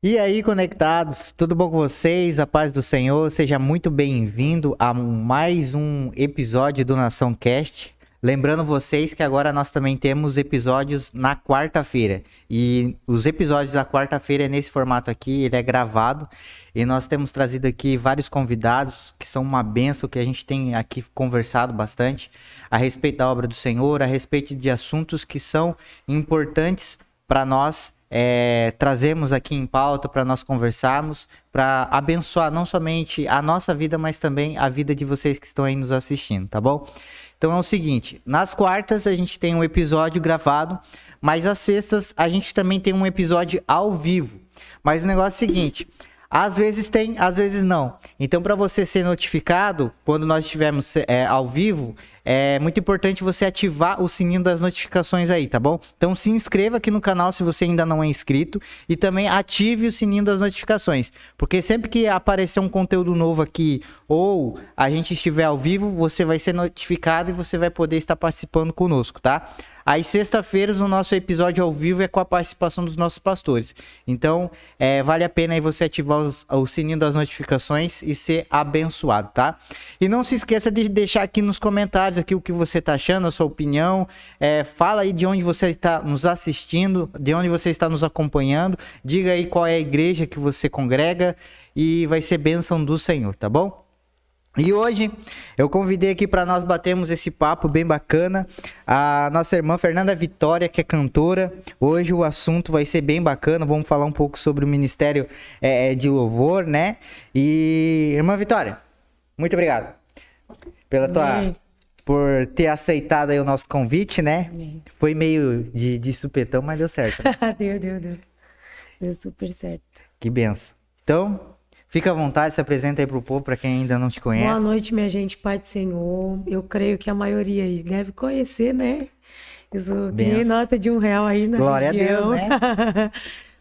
E aí, conectados, tudo bom com vocês? A paz do Senhor, seja muito bem-vindo a mais um episódio do Nação Cast. Lembrando vocês que agora nós também temos episódios na quarta-feira. E os episódios da quarta-feira é nesse formato aqui, ele é gravado. E nós temos trazido aqui vários convidados que são uma bênção, que a gente tem aqui conversado bastante a respeito da obra do Senhor, a respeito de assuntos que são importantes para nós trazemos aqui em pauta para nós conversarmos, para abençoar não somente a nossa vida, mas também a vida de vocês que estão aí nos assistindo, tá bom? Então é o seguinte, nas quartas a gente tem um episódio gravado, mas às sextas a gente também tem um episódio ao vivo. Mas o negócio é o seguinte, às vezes tem, às vezes não. Então, para você ser notificado quando nós estivermos ao vivo, é muito importante você ativar o sininho das notificações aí, tá bom? Então, se inscreva aqui no canal se você ainda não é inscrito e também ative o sininho das notificações, porque sempre que aparecer um conteúdo novo aqui ou a gente estiver ao vivo, você vai ser notificado e você vai poder estar participando conosco, tá? Às sexta-feiras, o nosso episódio ao vivo é com a participação dos nossos pastores. Então, vale a pena aí você ativar o sininho das notificações e ser abençoado, tá? E não se esqueça de deixar aqui nos comentários aqui o que você tá achando, a sua opinião. Fala aí de onde você está nos assistindo, de onde você está nos acompanhando. Diga aí qual é a igreja que você congrega e vai ser bênção do Senhor, tá bom? E hoje eu convidei aqui para nós batermos esse papo bem bacana a nossa irmã Fernanda Vitória, que é cantora. Hoje o assunto vai ser bem bacana, vamos falar um pouco sobre o ministério de louvor, né? E irmã Vitória, muito obrigado pela por ter aceitado aí o nosso convite, né? Amém. Foi meio de supetão, mas deu certo, né? Deu super certo. Que benção. Então, fica à vontade, se apresenta aí pro povo, para quem ainda não te conhece. Boa noite, minha gente, Pai do Senhor. Eu creio que a maioria aí deve conhecer, né? Eu ganhei nota de R$1 aí na Glória região. a Deus, né?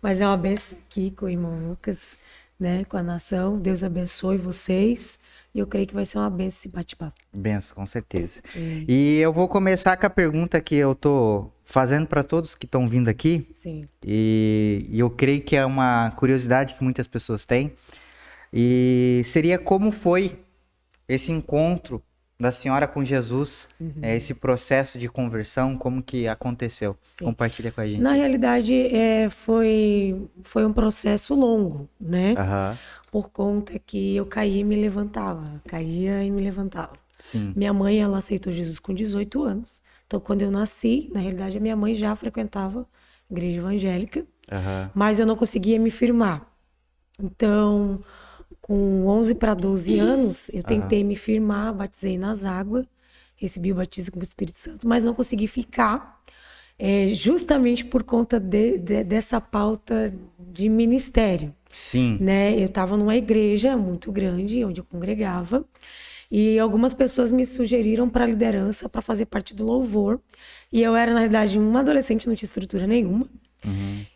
Mas é uma bênção aqui com o irmão Lucas, né? Com a nação. Deus abençoe vocês. E eu creio que vai ser uma bênção esse bate-papo. Benção, com certeza. E eu vou começar com a pergunta que eu tô fazendo para todos que estão vindo aqui. Sim. E eu creio que é uma curiosidade que muitas pessoas têm. E seria como foi esse encontro da senhora com Jesus, esse processo de conversão, como que aconteceu? Sim. Compartilha com a gente. Na realidade, foi um processo longo, né? Aham. Por conta que eu caía e me levantava. Caía e me levantava. Sim. Minha mãe, ela aceitou Jesus com 18 anos. Então, quando eu nasci, na realidade, a minha mãe já frequentava igreja evangélica, Aham. mas eu não conseguia me firmar. Então, com 11 para 12 anos, eu tentei me firmar, batizei nas águas, recebi o batismo com o Espírito Santo, mas não consegui ficar, justamente por conta dessa pauta de ministério. Sim. Né? Eu estava numa igreja muito grande, onde eu congregava, e algumas pessoas me sugeriram para a liderança, para fazer parte do louvor. E eu era, na verdade, uma adolescente, não tinha estrutura nenhuma.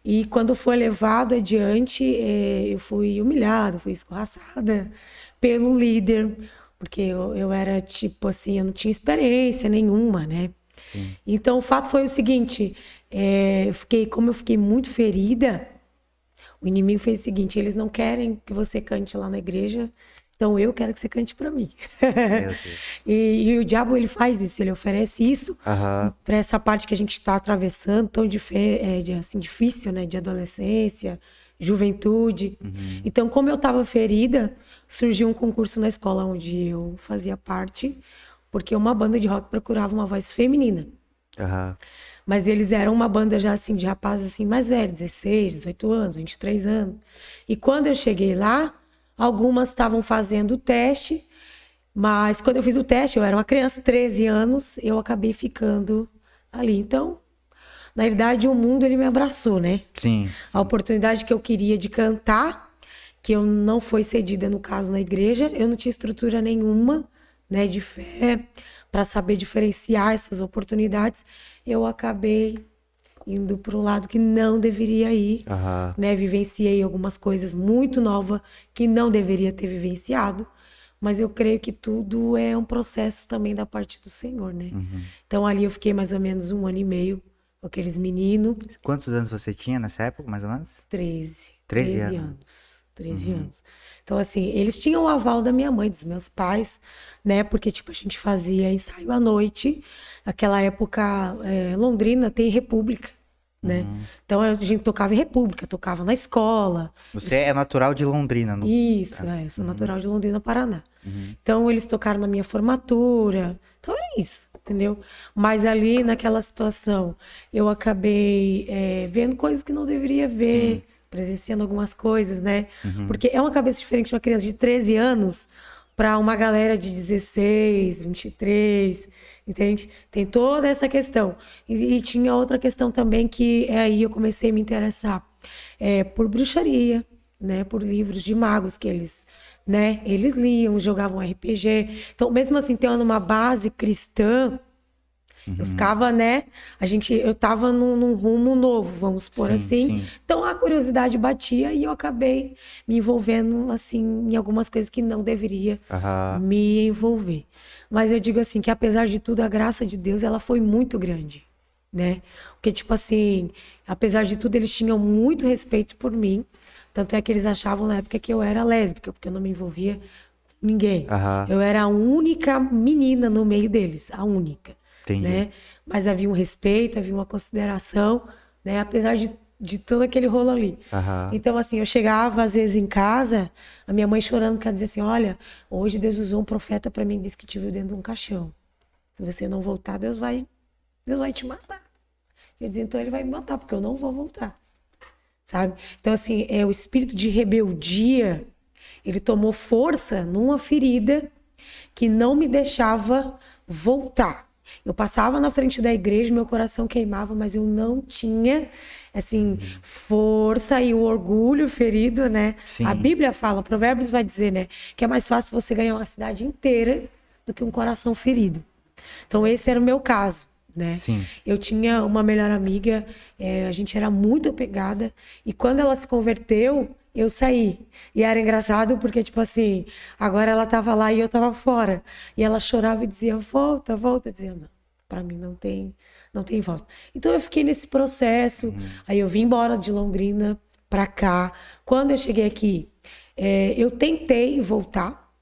E quando foi levado adiante, eu fui humilhada, fui escorraçada pelo líder, porque eu era tipo assim, eu não tinha experiência nenhuma, né? Sim. Então o fato foi o seguinte, como eu fiquei muito ferida, o inimigo fez o seguinte, eles não querem que você cante lá na igreja, então eu quero que você cante para mim. Meu Deus. E o diabo, ele faz isso, ele oferece isso para essa parte que a gente está atravessando, tão assim, difícil, né? De adolescência, juventude. Então, como eu estava ferida, surgiu um concurso na escola onde eu fazia parte, porque uma banda de rock procurava uma voz feminina. Aham. Mas eles eram uma banda já assim, de rapazes assim, mais velhos, 16, 18 anos, 23 anos. E quando eu cheguei lá, algumas estavam fazendo o teste, mas quando eu fiz o teste, eu era uma criança, 13 anos, eu acabei ficando ali. Então, na realidade, o mundo, ele me abraçou, né? Sim. A oportunidade que eu queria de cantar, que eu não foi cedida, no caso, na igreja, eu não tinha estrutura nenhuma, né, de fé, para saber diferenciar essas oportunidades, eu acabei indo para o lado que não deveria ir, né? Vivenciei algumas coisas muito novas que não deveria ter vivenciado, mas eu creio que tudo é um processo também da parte do Senhor, né? Então ali eu fiquei mais ou menos 1 ano e meio aqueles meninos. Quantos anos você tinha nessa época, mais ou menos? 13. 13 anos. 13 anos. Então, assim, eles tinham o aval da minha mãe, dos meus pais, né? Porque, tipo, a gente fazia ensaio à noite. Naquela época, Londrina tem República, né? Então, a gente tocava em República, tocava na escola. Você é natural de Londrina, no Isso, caso. eu sou natural de Londrina, Paraná. Então, eles tocaram na minha formatura. Então, era isso, entendeu? Mas ali, naquela situação, eu acabei vendo coisas que não deveria ver, presenciando algumas coisas, né? Porque é uma cabeça diferente de uma criança de 13 anos para uma galera de 16, 23, entende? Tem toda essa questão. E tinha outra questão também que aí eu comecei a me interessar por bruxaria, né, por livros de magos que eles, né, eles liam, jogavam RPG. Então, mesmo assim, tendo uma base cristã, eu ficava, né, eu tava num rumo novo, vamos por Sim, assim. sim. Então, a curiosidade batia e eu acabei me envolvendo, assim, em algumas coisas que não deveria Aham. me envolver. Mas eu digo assim, que apesar de tudo, a graça de Deus, ela foi muito grande, né? Porque, tipo assim, apesar de tudo, eles tinham muito respeito por mim. Tanto é que eles achavam na época que eu era lésbica, porque eu não me envolvia com ninguém. Aham. Eu era a única menina no meio deles, a única. Entendi. Né? Mas havia um respeito, havia uma consideração, né? Apesar de todo aquele rolo ali. Aham. Então, assim, eu chegava às vezes em casa, a minha mãe chorando, quer dizer assim, olha, hoje Deus usou um profeta para mim e disse que te viu dentro de um caixão. Se você não voltar, Deus vai te matar. Eu dizia, então ele vai me matar, porque eu não vou voltar. Sabe? Então, assim, o espírito de rebeldia, ele tomou força numa ferida que não me deixava voltar. Eu passava na frente da igreja, meu coração queimava, mas eu não tinha, assim, força e o orgulho ferido, né? Sim. A Bíblia fala, Provérbios vai dizer, né, que é mais fácil você ganhar uma cidade inteira do que um coração ferido. Então, esse era o meu caso. Né? Sim. Eu tinha uma melhor amiga, a gente era muito apegada, e quando ela se converteu, eu saí. E era engraçado porque, tipo assim, agora ela tava lá e eu tava fora. E ela chorava e dizia, volta, volta. Eu dizia, não, pra mim não tem volta. Então eu fiquei nesse processo, aí eu vim embora de Londrina pra cá. Quando eu cheguei aqui, eu tentei voltar,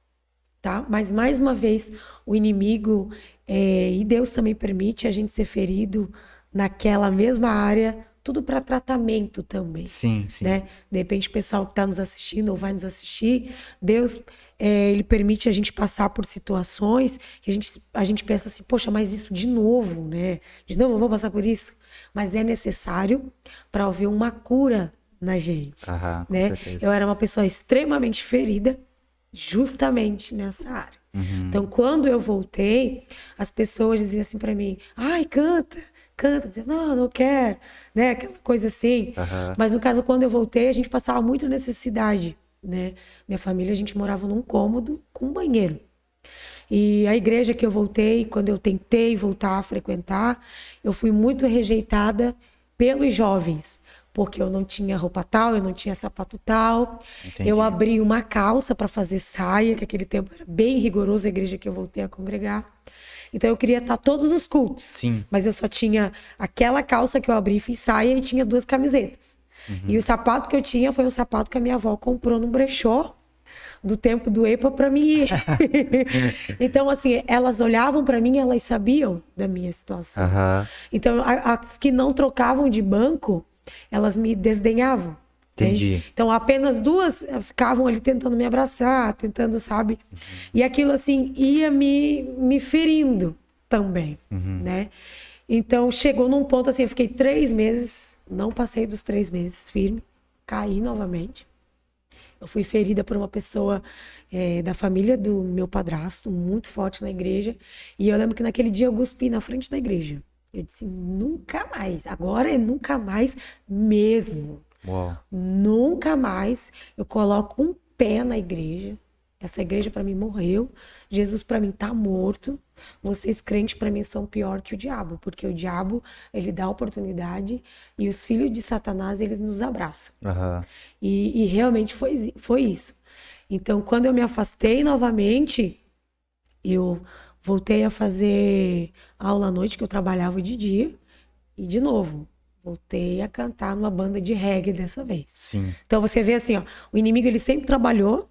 tá? Mas mais uma vez o inimigo e Deus também permite a gente ser ferido naquela mesma área, tudo para tratamento também. Sim, sim. Né? De repente o pessoal que está nos assistindo ou vai nos assistir, Deus ele permite a gente passar por situações que a gente pensa assim, poxa, mas isso de novo, né? De novo eu vou passar por isso? Mas é necessário para haver uma cura na gente. Aham, com né? certeza. Eu era uma pessoa extremamente ferida justamente nessa área. Então, quando eu voltei, as pessoas diziam assim para mim, ai, canta. Dizia, não quero, né? Aquela coisa assim. Mas no caso, quando eu voltei, a gente passava muita necessidade, né? Minha família, a gente morava num cômodo com um banheiro. E a igreja que eu voltei, quando eu tentei voltar a frequentar, eu fui muito rejeitada pelos jovens, porque eu não tinha roupa tal, eu não tinha sapato tal. Entendi. Eu abri uma calça para fazer saia, que aquele tempo era bem rigoroso, a igreja que eu voltei a congregar. Então eu queria estar todos os cultos. Sim. Mas eu só tinha aquela calça que eu abri e fiz saia e tinha 2 camisetas. E o sapato que eu tinha foi um sapato que a minha avó comprou no brechó do tempo do EPA para mim ir. Então, assim, elas olhavam para mim, elas sabiam da minha situação. Então, as que não trocavam de banco, elas me desdenhavam. Entendi. Entende? Então, apenas 2 ficavam ali tentando me abraçar, tentando, sabe? E aquilo, assim, ia me ferindo também, né? Então, chegou num ponto, assim, eu fiquei 3 meses, não passei dos 3 meses firme, caí novamente. Eu fui ferida por uma pessoa da família do meu padrasto, muito forte na igreja. E eu lembro que naquele dia eu cuspi na frente da igreja. Eu disse, nunca mais. Agora é nunca mais mesmo. Uau. Nunca mais eu coloco um pé na igreja. Essa igreja para mim morreu. Jesus para mim tá morto. Vocês crentes para mim são pior que o diabo, porque o diabo ele dá oportunidade e os filhos de Satanás eles nos abraçam. E realmente foi isso. Então quando eu me afastei novamente, eu voltei a fazer aula à noite, que eu trabalhava de dia. E, de novo, voltei a cantar numa banda de reggae dessa vez. Sim. Então, você vê assim, ó, o inimigo, ele sempre trabalhou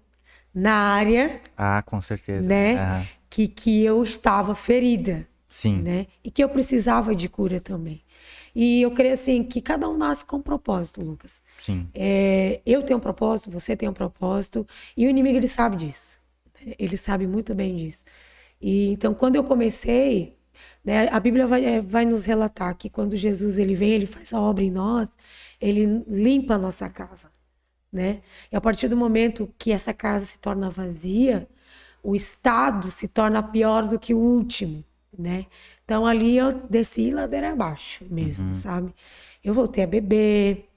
na área, Ah, com certeza. né, que eu estava ferida, Sim. né, e que eu precisava de cura também. E eu creio, assim, que cada um nasce com um propósito, Lucas. Sim. Eu tenho um propósito, você tem um propósito, e o inimigo, ele sabe disso. Ele sabe muito bem disso. E então, quando eu comecei, né, a Bíblia vai nos relatar que quando Jesus ele vem, ele faz a obra em nós, ele limpa a nossa casa, né? E a partir do momento que essa casa se torna vazia, o estado se torna pior do que o último, né? Então ali eu desci ladeira abaixo mesmo, sabe? Eu voltei a beber,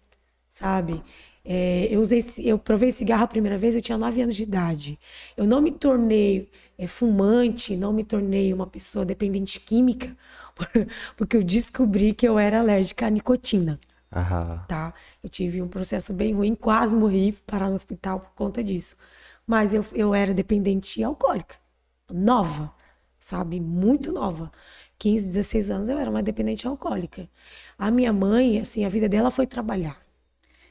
sabe? Eu provei cigarro a primeira vez, eu tinha 9 anos de idade. Eu não me tornei fumante, não me tornei uma pessoa dependente química, porque eu descobri que eu era alérgica à nicotina, Aham. tá? Eu tive um processo bem ruim, quase morri, parar no hospital por conta disso. Mas eu era dependente alcoólica, nova, sabe? Muito nova. 15, 16 anos eu era uma dependente alcoólica. A minha mãe, assim, a vida dela foi trabalhar.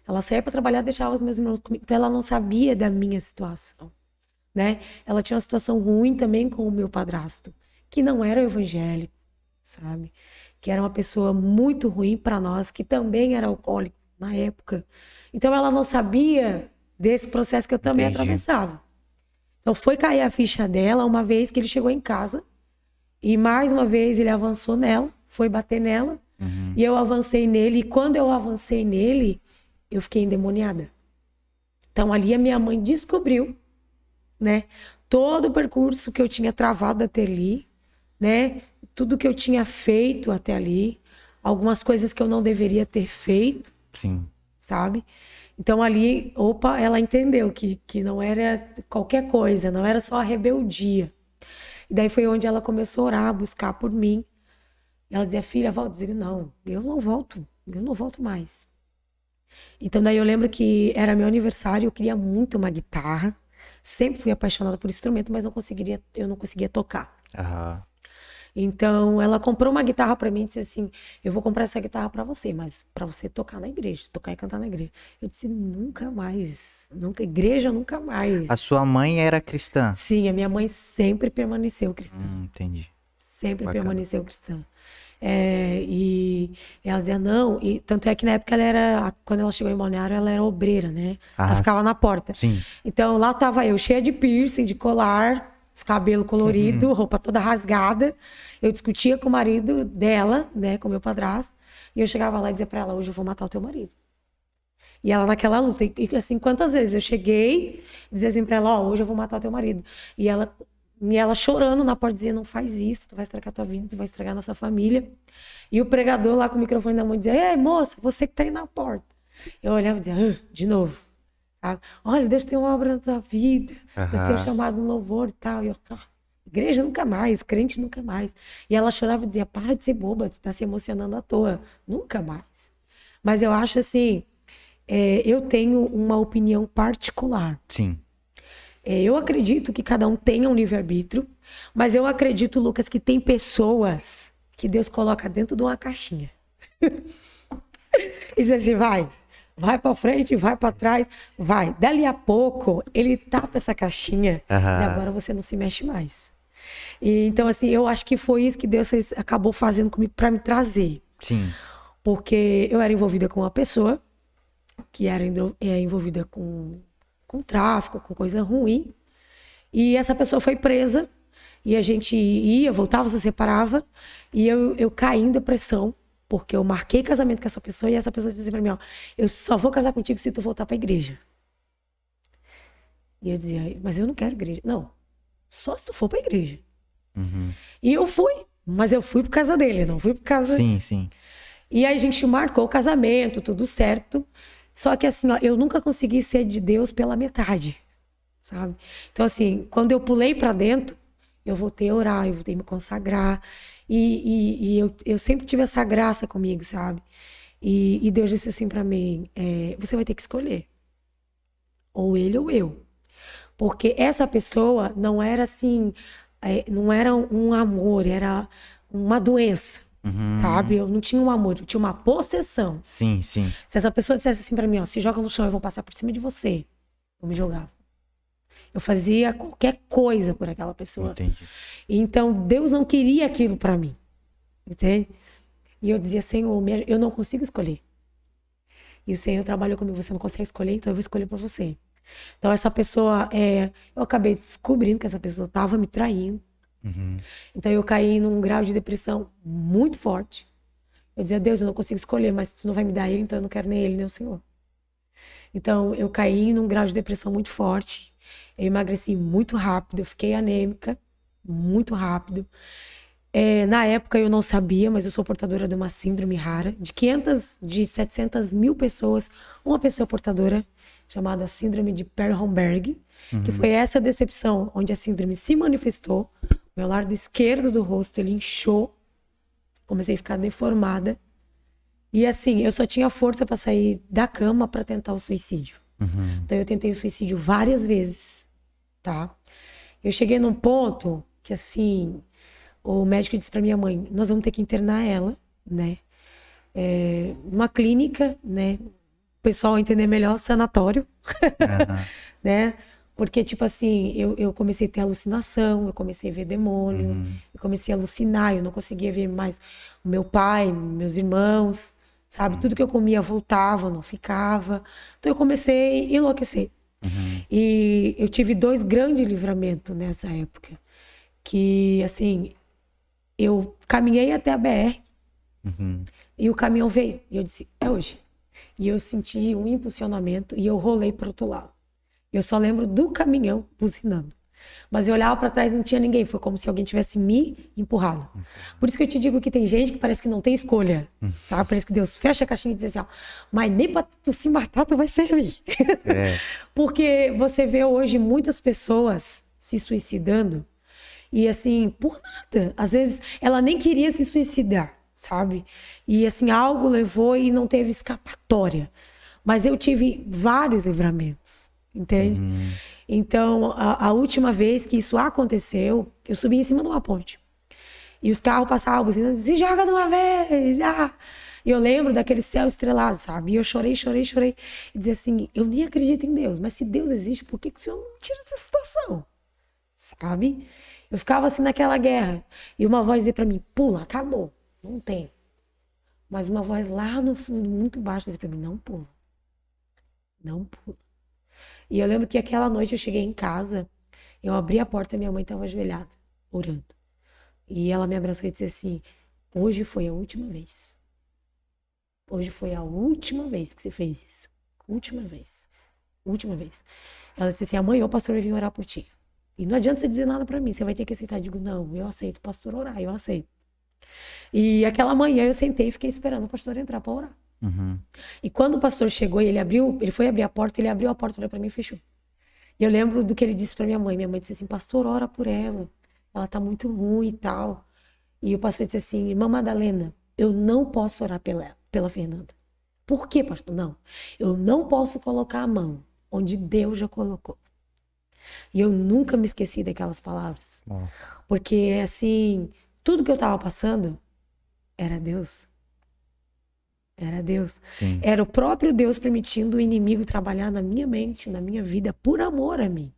Ela saía para trabalhar, deixava os meus irmãos comigo. Então ela não sabia da minha situação, né? Ela tinha uma situação ruim também com o meu padrasto, que não era evangélico, sabe? Que era uma pessoa muito ruim para nós, que também era alcoólico na época. Então ela não sabia desse processo que eu também Entendi. atravessava. Então foi cair a ficha dela uma vez que ele chegou em casa e mais uma vez ele avançou nela, foi bater nela e eu avancei nele. E quando eu avancei nele, eu fiquei endemoniada. Então ali a minha mãe descobriu, né, todo o percurso que eu tinha travado até ali, né, tudo que eu tinha feito até ali, algumas coisas que eu não deveria ter feito, Sim. sabe? Então ali, opa, ela entendeu que não era qualquer coisa, não era só a rebeldia. E daí foi onde ela começou a orar, a buscar por mim. Ela dizia, filha, volta. Eu dizia, não, eu não volto mais. Então daí eu lembro que era meu aniversário, eu queria muito uma guitarra. Sempre fui apaixonada por instrumento, mas eu não conseguia tocar. Aham. Então ela comprou uma guitarra pra mim e disse assim: eu vou comprar essa guitarra pra você, mas pra você tocar na igreja, tocar e cantar na igreja. Eu disse: nunca mais, nunca, igreja nunca mais. A sua mãe era cristã? Sim, a minha mãe sempre permaneceu cristã. Entendi. Sempre Bacana. permaneceu cristã. E ela dizia não, e tanto é que na época quando ela chegou em Balneário, ela era obreira, né? Ela ficava na porta. Sim. Então lá tava eu, cheia de piercing, de colar, os cabelos coloridos, roupa toda rasgada. Eu discutia com o marido dela, né, com o meu padrasto, e eu chegava lá e dizia pra ela: hoje eu vou matar o teu marido. E ela naquela luta, e assim, quantas vezes eu cheguei e dizia assim pra ela: ó, hoje eu vou matar o teu marido. E ela chorando na porta, dizia: não faz isso, tu vai estragar tua vida, tu vai estragar nossa família. E o pregador lá com o microfone na mão dizia: ei, moça, você que tá aí na porta. Eu olhava e dizia: de novo. Sabe? Olha, Deus tem uma obra na tua vida, Deus tem um chamado no louvor e tal. E eu, igreja nunca mais, crente nunca mais. E ela chorava e dizia: para de ser boba, tu tá se emocionando à toa. Nunca mais. Mas eu acho assim, eu tenho uma opinião particular. Sim. Eu acredito que cada um tenha um livre-arbítrio, mas eu acredito, Lucas, que tem pessoas que Deus coloca dentro de uma caixinha. E diz assim, vai pra frente, vai pra trás, vai. Dali a pouco, ele tapa essa caixinha e agora você não se mexe mais. E, então, assim, eu acho que foi isso que Deus acabou fazendo comigo pra me trazer. Sim. Porque eu era envolvida com uma pessoa que era envolvida com tráfico, com coisa ruim. E essa pessoa foi presa. E a gente ia, voltava, se separava. E eu caí em depressão. Porque eu marquei casamento com essa pessoa. E essa pessoa disse assim pra mim, ó: eu só vou casar contigo se tu voltar pra igreja. E eu dizia: mas eu não quero igreja. Não, só se tu for pra igreja. E eu fui. Mas eu fui por causa dele, não fui por causa... Sim, sim. E aí a gente marcou o casamento, tudo certo. Só que assim, ó, eu nunca consegui ser de Deus pela metade, sabe? Então assim, quando eu pulei pra dentro, eu voltei a orar, eu voltei a me consagrar. E eu sempre tive essa graça comigo, sabe? E Deus disse assim pra mim, você vai ter que escolher. Ou ele ou eu. Porque essa pessoa não era assim, não era um amor, era uma doença. sabe? Eu não tinha um amor, eu tinha uma possessão. Sim, sim. Se essa pessoa dissesse assim pra mim, ó, se joga no chão, eu vou passar por cima de você, eu me jogava. Eu fazia qualquer coisa por aquela pessoa. Entendi. Então, Deus não queria aquilo pra mim, entende? E eu dizia, Senhor, eu não consigo escolher. E o Senhor trabalhou comigo, você não consegue escolher, então eu vou escolher pra você. Então, essa pessoa, eu acabei descobrindo que essa pessoa estava me traindo. Então, eu caí num grau de depressão muito forte. Eu dizia, Deus, eu não consigo escolher, mas tu não vai me dar ele, então eu não quero nem ele, nem o Senhor. Então, eu caí num grau de depressão muito forte. Eu emagreci muito rápido, eu fiquei anêmica muito rápido. Na época eu não sabia, mas eu sou portadora de uma síndrome rara. De 700 mil pessoas, uma pessoa portadora, chamada síndrome de Perron-Berg, que foi essa decepção onde a síndrome se manifestou. Meu lado esquerdo do rosto, ele inchou. Comecei a ficar deformada. E assim, eu só tinha força para sair da cama para tentar o suicídio. Então eu tentei o suicídio várias vezes, tá? Eu cheguei num ponto que assim, o médico disse para minha mãe, nós vamos ter que internar ela, né? Numa clínica, né? O pessoal entender melhor, sanatório, né? Porque, tipo assim, eu comecei a ter alucinação, eu comecei a ver demônio, eu comecei a alucinar, eu não conseguia ver mais o meu pai, meus irmãos, sabe? Tudo que eu comia voltava, não ficava. Então eu comecei a enlouquecer. E eu tive 2 grandes livramentos nessa época. Que, assim, eu caminhei até a BR e o caminhão veio. E eu disse, é hoje. E eu senti um impulsionamento e eu rolei pro outro lado. Eu só lembro do caminhão buzinando. Mas eu olhava para trás e não tinha ninguém. Foi como se alguém tivesse me empurrado. Por isso que eu te digo que tem gente que parece que não tem escolha. Sabe? Parece que Deus fecha a caixinha e diz assim, ó, mas nem para tu se matar tu vai servir. Porque você vê hoje muitas pessoas se suicidando e assim, por nada. Às vezes ela nem queria se suicidar, sabe? E assim, algo levou e não teve escapatória. Mas eu tive vários livramentos. Entende? Então, a última vez que isso aconteceu, eu subi em cima de uma ponte. E os carros passavam, buzinando, se joga de uma vez! Ah! E eu lembro daquele céu estrelado, sabe? E eu chorei. E dizia assim, eu nem acredito em Deus, mas se Deus existe, por que o Senhor não me tira dessa situação? Sabe? Eu ficava assim naquela guerra. E uma voz dizia pra mim, pula, acabou. Não tem. Mas uma voz lá no fundo, muito baixa, dizia pra mim, não pula. Não pula. E eu lembro que aquela noite eu cheguei em casa, eu abri a porta e minha mãe estava ajoelhada, orando. E ela me abraçou e disse assim, hoje foi a última vez. Hoje foi a última vez que você fez isso. Última vez. Última vez. Ela disse assim, amanhã o pastor vai vir orar por ti. E não adianta você dizer nada pra mim, você vai ter que aceitar. Eu digo, não, eu aceito o pastor orar, eu aceito. E aquela manhã eu sentei e fiquei esperando o pastor entrar pra orar. E quando o pastor chegou e ele foi abrir a porta, ele abriu a porta, olhou pra mim e fechou. E eu lembro do que ele disse pra minha mãe. Minha mãe disse assim, pastor, ora por ela. Ela tá muito ruim e tal. E o pastor disse assim, irmã Madalena, eu não posso orar pela Fernanda. Por quê, pastor? Não. Eu não posso colocar a mão onde Deus já colocou. E eu nunca me esqueci daquelas palavras. Porque, assim, tudo que eu tava passando era Deus. Era Deus. Sim. Era o próprio Deus permitindo o inimigo trabalhar na minha mente, na minha vida, por amor a mim.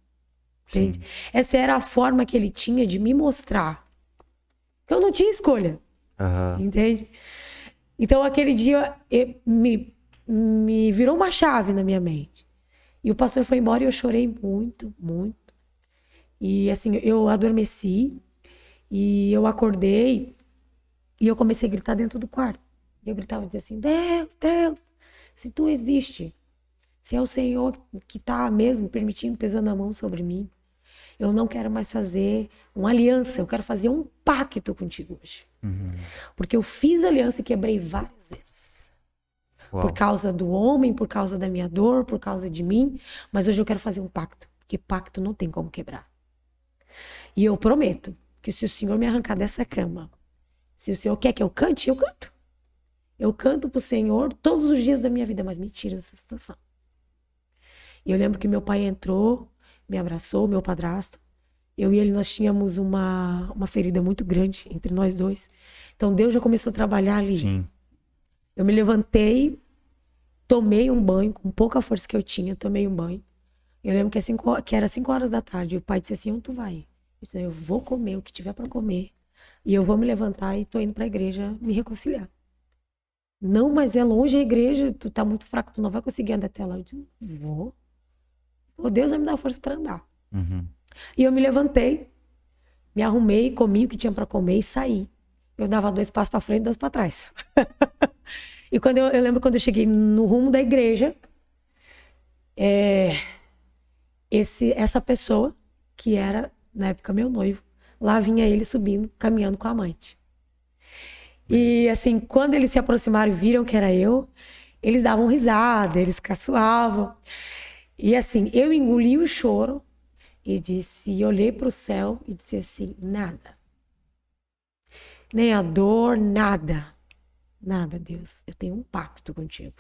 Entende? Sim. Essa era a forma que ele tinha de me mostrar que eu não tinha escolha. Entende? Então, aquele dia me virou uma chave na minha mente. E o pastor foi embora e eu chorei muito, muito. E assim, eu adormeci e eu acordei e eu comecei a gritar dentro do quarto. E eu gritava e dizia assim, Deus, Deus, se tu existe, se é o Senhor que está mesmo permitindo, pesando a mão sobre mim, eu não quero mais fazer uma aliança, eu quero fazer um pacto contigo hoje. Porque eu fiz aliança e quebrei várias vezes. Por causa do homem, por causa da minha dor, por causa de mim, mas hoje eu quero fazer um pacto, porque pacto não tem como quebrar. E eu prometo que se o Senhor me arrancar dessa cama, se o Senhor quer que eu cante, eu canto. Eu canto pro Senhor todos os dias da minha vida, mas me tira dessa situação. E eu lembro que meu pai entrou, me abraçou, meu padrasto. Eu e ele, nós tínhamos uma ferida muito grande entre nós dois. Então Deus já começou a trabalhar ali. Sim. Eu me levantei, tomei um banho, com pouca força que eu tinha, tomei um banho. Eu lembro que era 5 horas da tarde. E o pai disse assim, onde tu vai? Eu disse, eu vou comer o que tiver para comer. E eu vou me levantar e tô indo pra igreja me reconciliar. Não, mas é longe a igreja, tu tá muito fraco, tu não vai conseguir andar até lá. Eu disse, vou. O Deus vai me dar força para andar. Uhum. E eu me levantei, me arrumei, comi o que tinha para comer e saí. Eu dava 2 passos para frente e 2 para trás. E quando eu lembro quando eu cheguei no rumo da igreja, essa pessoa, que era, na época, meu noivo, lá vinha ele subindo, caminhando com a amante. E, assim, quando eles se aproximaram e viram que era eu, eles davam risada, eles caçoavam. E, assim, eu engoli o choro e olhei para o céu e disse assim, nada. Nem a dor, nada. Nada, Deus. Eu tenho um pacto contigo.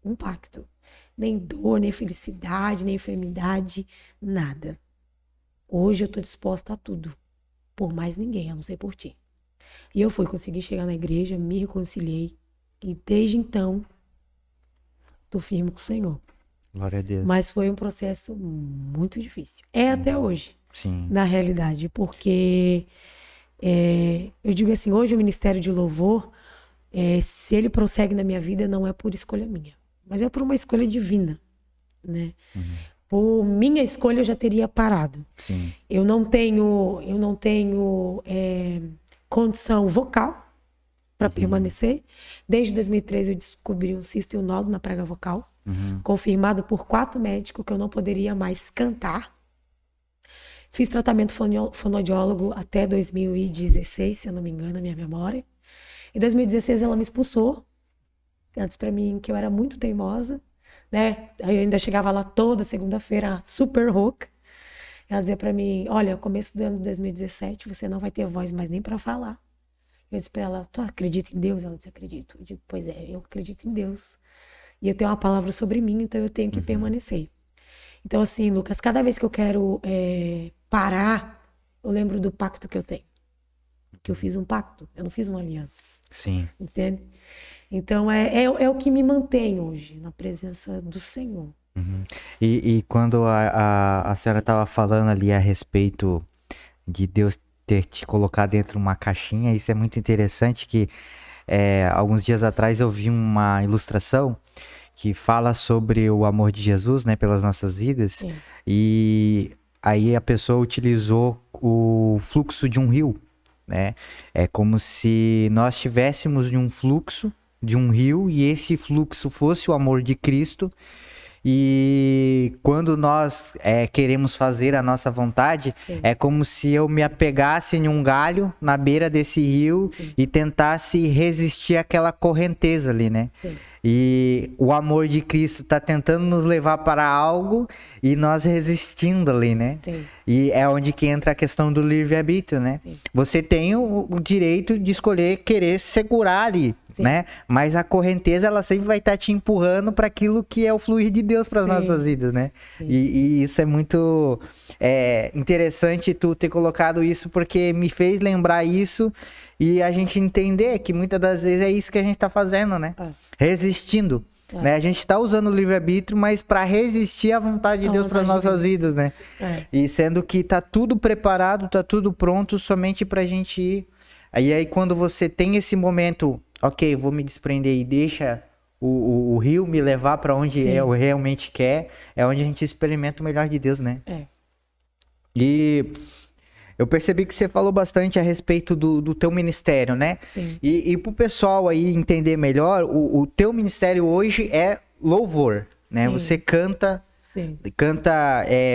Um pacto. Nem dor, nem felicidade, nem enfermidade, nada. Hoje eu estou disposta a tudo. Por mais ninguém, a não ser por ti. E eu consegui chegar na igreja, me reconciliei. E desde então, estou firme com o Senhor. Glória a Deus. Mas foi um processo muito difícil. É até hoje, Sim. na realidade. Porque, eu digo assim, hoje o Ministério de Louvor, se ele prossegue na minha vida, não é por escolha minha. Mas é por uma escolha divina, né? Uhum. Por minha escolha, eu já teria parado. Sim. Eu não tenho condição vocal para permanecer. Desde 2013 eu descobri um cisto e um nódulo na prega vocal, confirmado por 4 médicos que eu não poderia mais cantar. Fiz tratamento fonoaudiólogo até 2016, se eu não me engano, a minha memória. Em 2016 ela me expulsou. Ela disse para mim que eu era muito teimosa, né? Eu ainda chegava lá toda segunda-feira, super rouca. Ela dizia para mim, olha, começo do ano de 2017, você não vai ter voz mais nem para falar. Eu disse para ela, tu acredita em Deus? Ela disse, acredito. Eu digo, pois é, eu acredito em Deus. E eu tenho uma palavra sobre mim, então eu tenho que permanecer. Então assim, Lucas, cada vez que eu quero parar, eu lembro do pacto que eu tenho. Que eu fiz um pacto, eu não fiz uma aliança. Sim. Entende? Então é o que me mantém hoje, na presença do Senhor. Uhum. E quando a senhora estava falando ali a respeito de Deus ter te colocado dentro de uma caixinha, isso é muito interessante que alguns dias atrás eu vi uma ilustração que fala sobre o amor de Jesus, né, pelas nossas vidas. Sim. E aí a pessoa utilizou o fluxo de um rio, né? É como se nós estivéssemos em um fluxo de um rio e esse fluxo fosse o amor de Cristo. E quando nós queremos fazer a nossa vontade, Sim. é como se eu me apegasse em um galho na beira desse rio e tentasse resistir àquela correnteza ali, né? Sim. E o amor de Cristo tá tentando nos levar para algo e nós resistindo ali, né? Sim. E é onde que entra a questão do livre-arbítrio, né? Sim. Você tem o direito de escolher querer segurar ali, Sim. né? Mas a correnteza, ela sempre vai estar te empurrando para aquilo que é o fluir de Deus para as Sim. nossas vidas, né? Sim. E isso é muito interessante tu ter colocado isso, porque me fez lembrar isso e a gente entender que muitas das vezes é isso que a gente tá fazendo, né? Resistindo. Né? A gente tá usando o livre-arbítrio, mas para resistir à vontade de Deus para nossas vidas, né? E sendo que tá tudo preparado, tá tudo pronto somente pra gente ir. E aí quando você tem esse momento, ok, vou me desprender e deixa o rio me levar para onde eu realmente quero, é onde a gente experimenta o melhor de Deus, né? E eu percebi que você falou bastante a respeito do teu ministério, né? Sim. E pro pessoal aí entender melhor, o teu ministério hoje é louvor, né? Sim. Você canta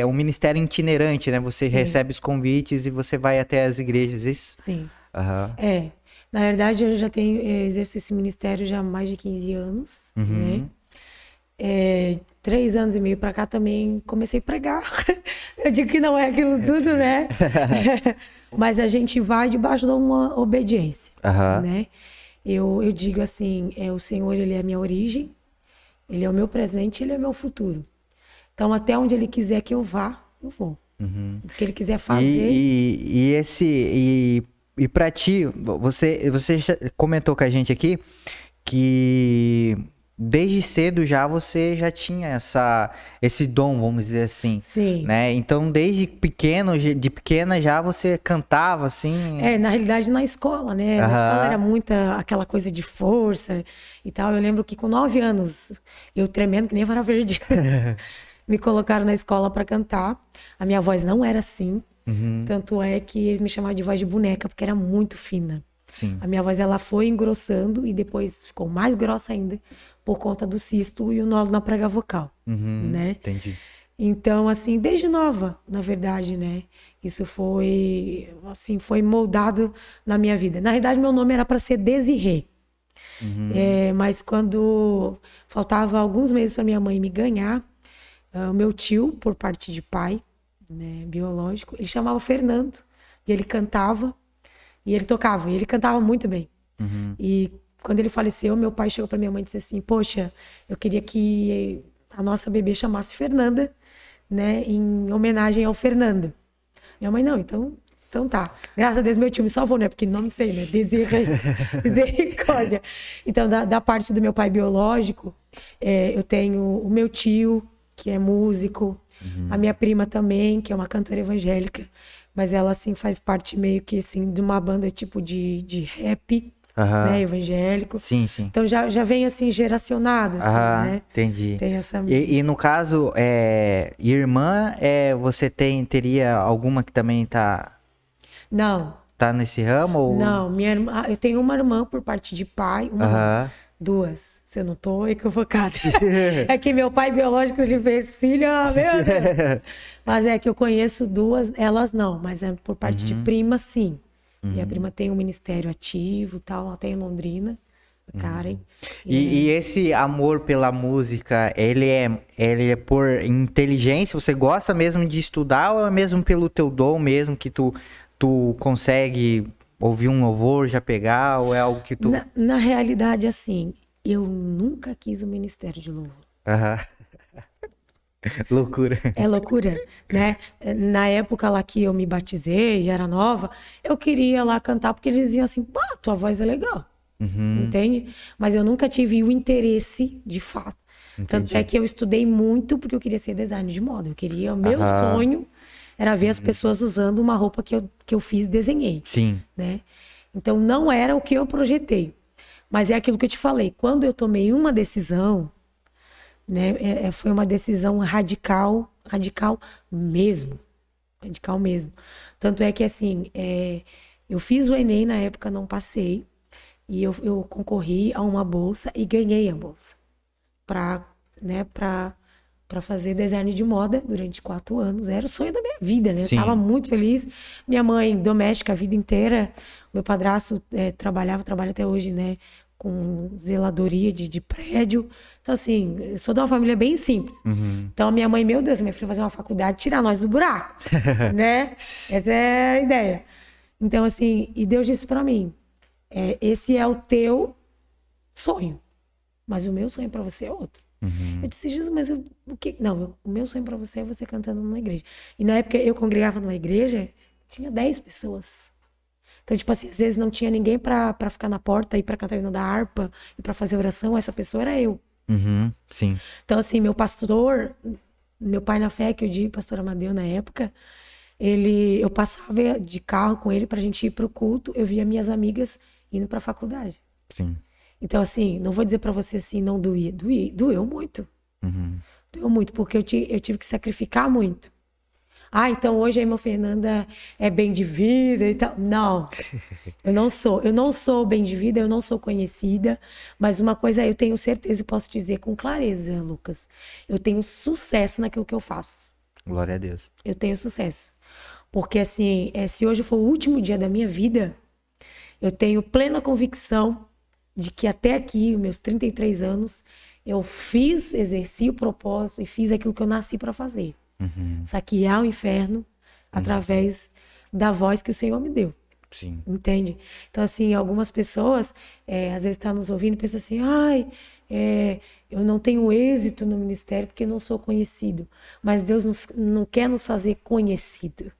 um ministério itinerante, né? Você recebe os convites e você vai até as igrejas, isso? Sim. Uhum. Na verdade, eu já tenho exerço esse ministério já há mais de 15 anos, né? 3 anos e meio pra cá também comecei a pregar. Eu digo que não é aquilo tudo, né? Mas a gente vai debaixo de uma obediência, né? Eu digo assim, o Senhor, Ele é a minha origem, Ele é o meu presente, Ele é o meu futuro. Então, até onde Ele quiser que eu vá, eu vou. O que ele quiser fazer. E pra ti, você já comentou com a gente aqui que desde cedo você já tinha esse dom, vamos dizer assim. Sim. Né? Então, desde de pequena já você cantava, assim... Na realidade, na escola, né? Na escola era muita aquela coisa de força e tal. Eu lembro que com 9 anos, eu tremendo que nem vara verde, me colocaram na escola para cantar. A minha voz não era assim. Tanto é que eles me chamavam de voz de boneca, porque era muito fina. Sim. A minha voz, ela foi engrossando e depois ficou mais grossa ainda por conta do cisto e o nódulo na prega vocal, né? Entendi. Então, assim, desde nova, na verdade, né? Isso foi, assim, foi moldado na minha vida. Na verdade, meu nome era para ser Desirê. Mas quando faltava alguns meses para minha mãe me ganhar, o meu tio, por parte de pai, né, biológico, ele chamava Fernando e ele cantava e ele tocava e ele cantava muito bem. E quando ele faleceu, meu pai chegou para minha mãe e disse assim: poxa, eu queria que a nossa bebê chamasse Fernanda, né, em homenagem ao Fernando. Minha mãe, não, então tá. Graças a Deus meu tio me salvou, né? Porque nome feio, né? Desirê, misericórdia. Então, da parte do meu pai biológico, eu tenho o meu tio, que é músico, a minha prima também, que é uma cantora evangélica, mas ela, assim, faz parte meio que, assim, de uma banda tipo de rap, né? Evangélico. Sim, sim. Então, já vem, assim, geracionado, assim, né? Entendi. Tem essa... E no caso, irmã, você teria alguma que também tá nesse ramo? Ou... Não, minha irmã, eu tenho uma irmã por parte de pai, uma não, 2, se eu não tô equivocada. É que meu pai biológico, ele fez filho, meu Deus. Mas é que eu conheço 2, elas não, mas é por parte de prima, sim. Minha prima tem um ministério ativo, tal, ela tem em Londrina, a Karen. E esse amor pela música, ele é por inteligência? Você gosta mesmo de estudar ou é mesmo pelo teu dom mesmo que tu consegue ouvir um louvor, já pegar, ou é algo que tu... Na realidade, assim, eu nunca quis o ministério de louvor. Loucura. É loucura, né? Na época lá que eu me batizei, já era nova, eu queria lá cantar, porque eles diziam assim, pá, tua voz é legal, entende? Mas eu nunca tive o interesse, de fato. Entendi. Tanto é que eu estudei muito, porque eu queria ser designer de moda. Eu queria, o meu sonho era ver as pessoas usando uma roupa que eu fiz, desenhei. Sim. Né? Então, não era o que eu projetei. Mas é aquilo que eu te falei. Quando eu tomei uma decisão, né, foi uma decisão radical mesmo. Radical mesmo. Tanto é que, assim, eu fiz o Enem na época, não passei. E eu concorri a uma bolsa e ganhei a bolsa. Para fazer design de moda durante 4 anos. Era o sonho da minha vida, né? Sim. Eu tava muito feliz. Minha mãe, doméstica a vida inteira. Meu padrasto trabalha até hoje, né? Com zeladoria de prédio. Então, assim, eu sou de uma família bem simples. Então, a minha mãe, meu Deus, minha filha fazer uma faculdade, tirar nós do buraco, né? Essa é a ideia. Então, assim, e Deus disse pra mim, esse é o teu sonho, mas o meu sonho pra você é outro. Eu disse, Jesus, mas o que? Não, o meu sonho pra você é você cantando numa igreja. E na época eu congregava numa igreja, tinha 10 pessoas. Então, tipo assim, às vezes não tinha ninguém pra ficar na porta, ir pra Catarina da harpa, e pra fazer oração, essa pessoa era eu. Sim. Então, assim, meu pastor, meu pai na fé, que eu digo, pastor Amadeu na época, eu passava de carro com ele pra gente ir pro culto, eu via minhas amigas indo pra faculdade. Sim. Então, assim, não vou dizer pra você assim, não doía. Doeu muito. Doeu muito, porque eu tive que sacrificar muito. Então hoje a irmã Fernanda é bem de vida e tal. Não, eu não sou. Eu não sou bem de vida, eu não sou conhecida. Mas uma coisa eu tenho certeza e posso dizer com clareza, Lucas. Eu tenho sucesso naquilo que eu faço. Glória a Deus. Eu tenho sucesso. Porque, assim, se hoje for o último dia da minha vida, eu tenho plena convicção de que até aqui, meus 33 anos, eu exerci o propósito e fiz aquilo que eu nasci para fazer. Saquear o inferno através da voz que o Senhor me deu. Sim. Entende? Então, assim, algumas pessoas, às vezes, estão nos ouvindo e pensam assim, ai, eu não tenho êxito no ministério porque não sou conhecido. Mas Deus não quer nos fazer conhecido,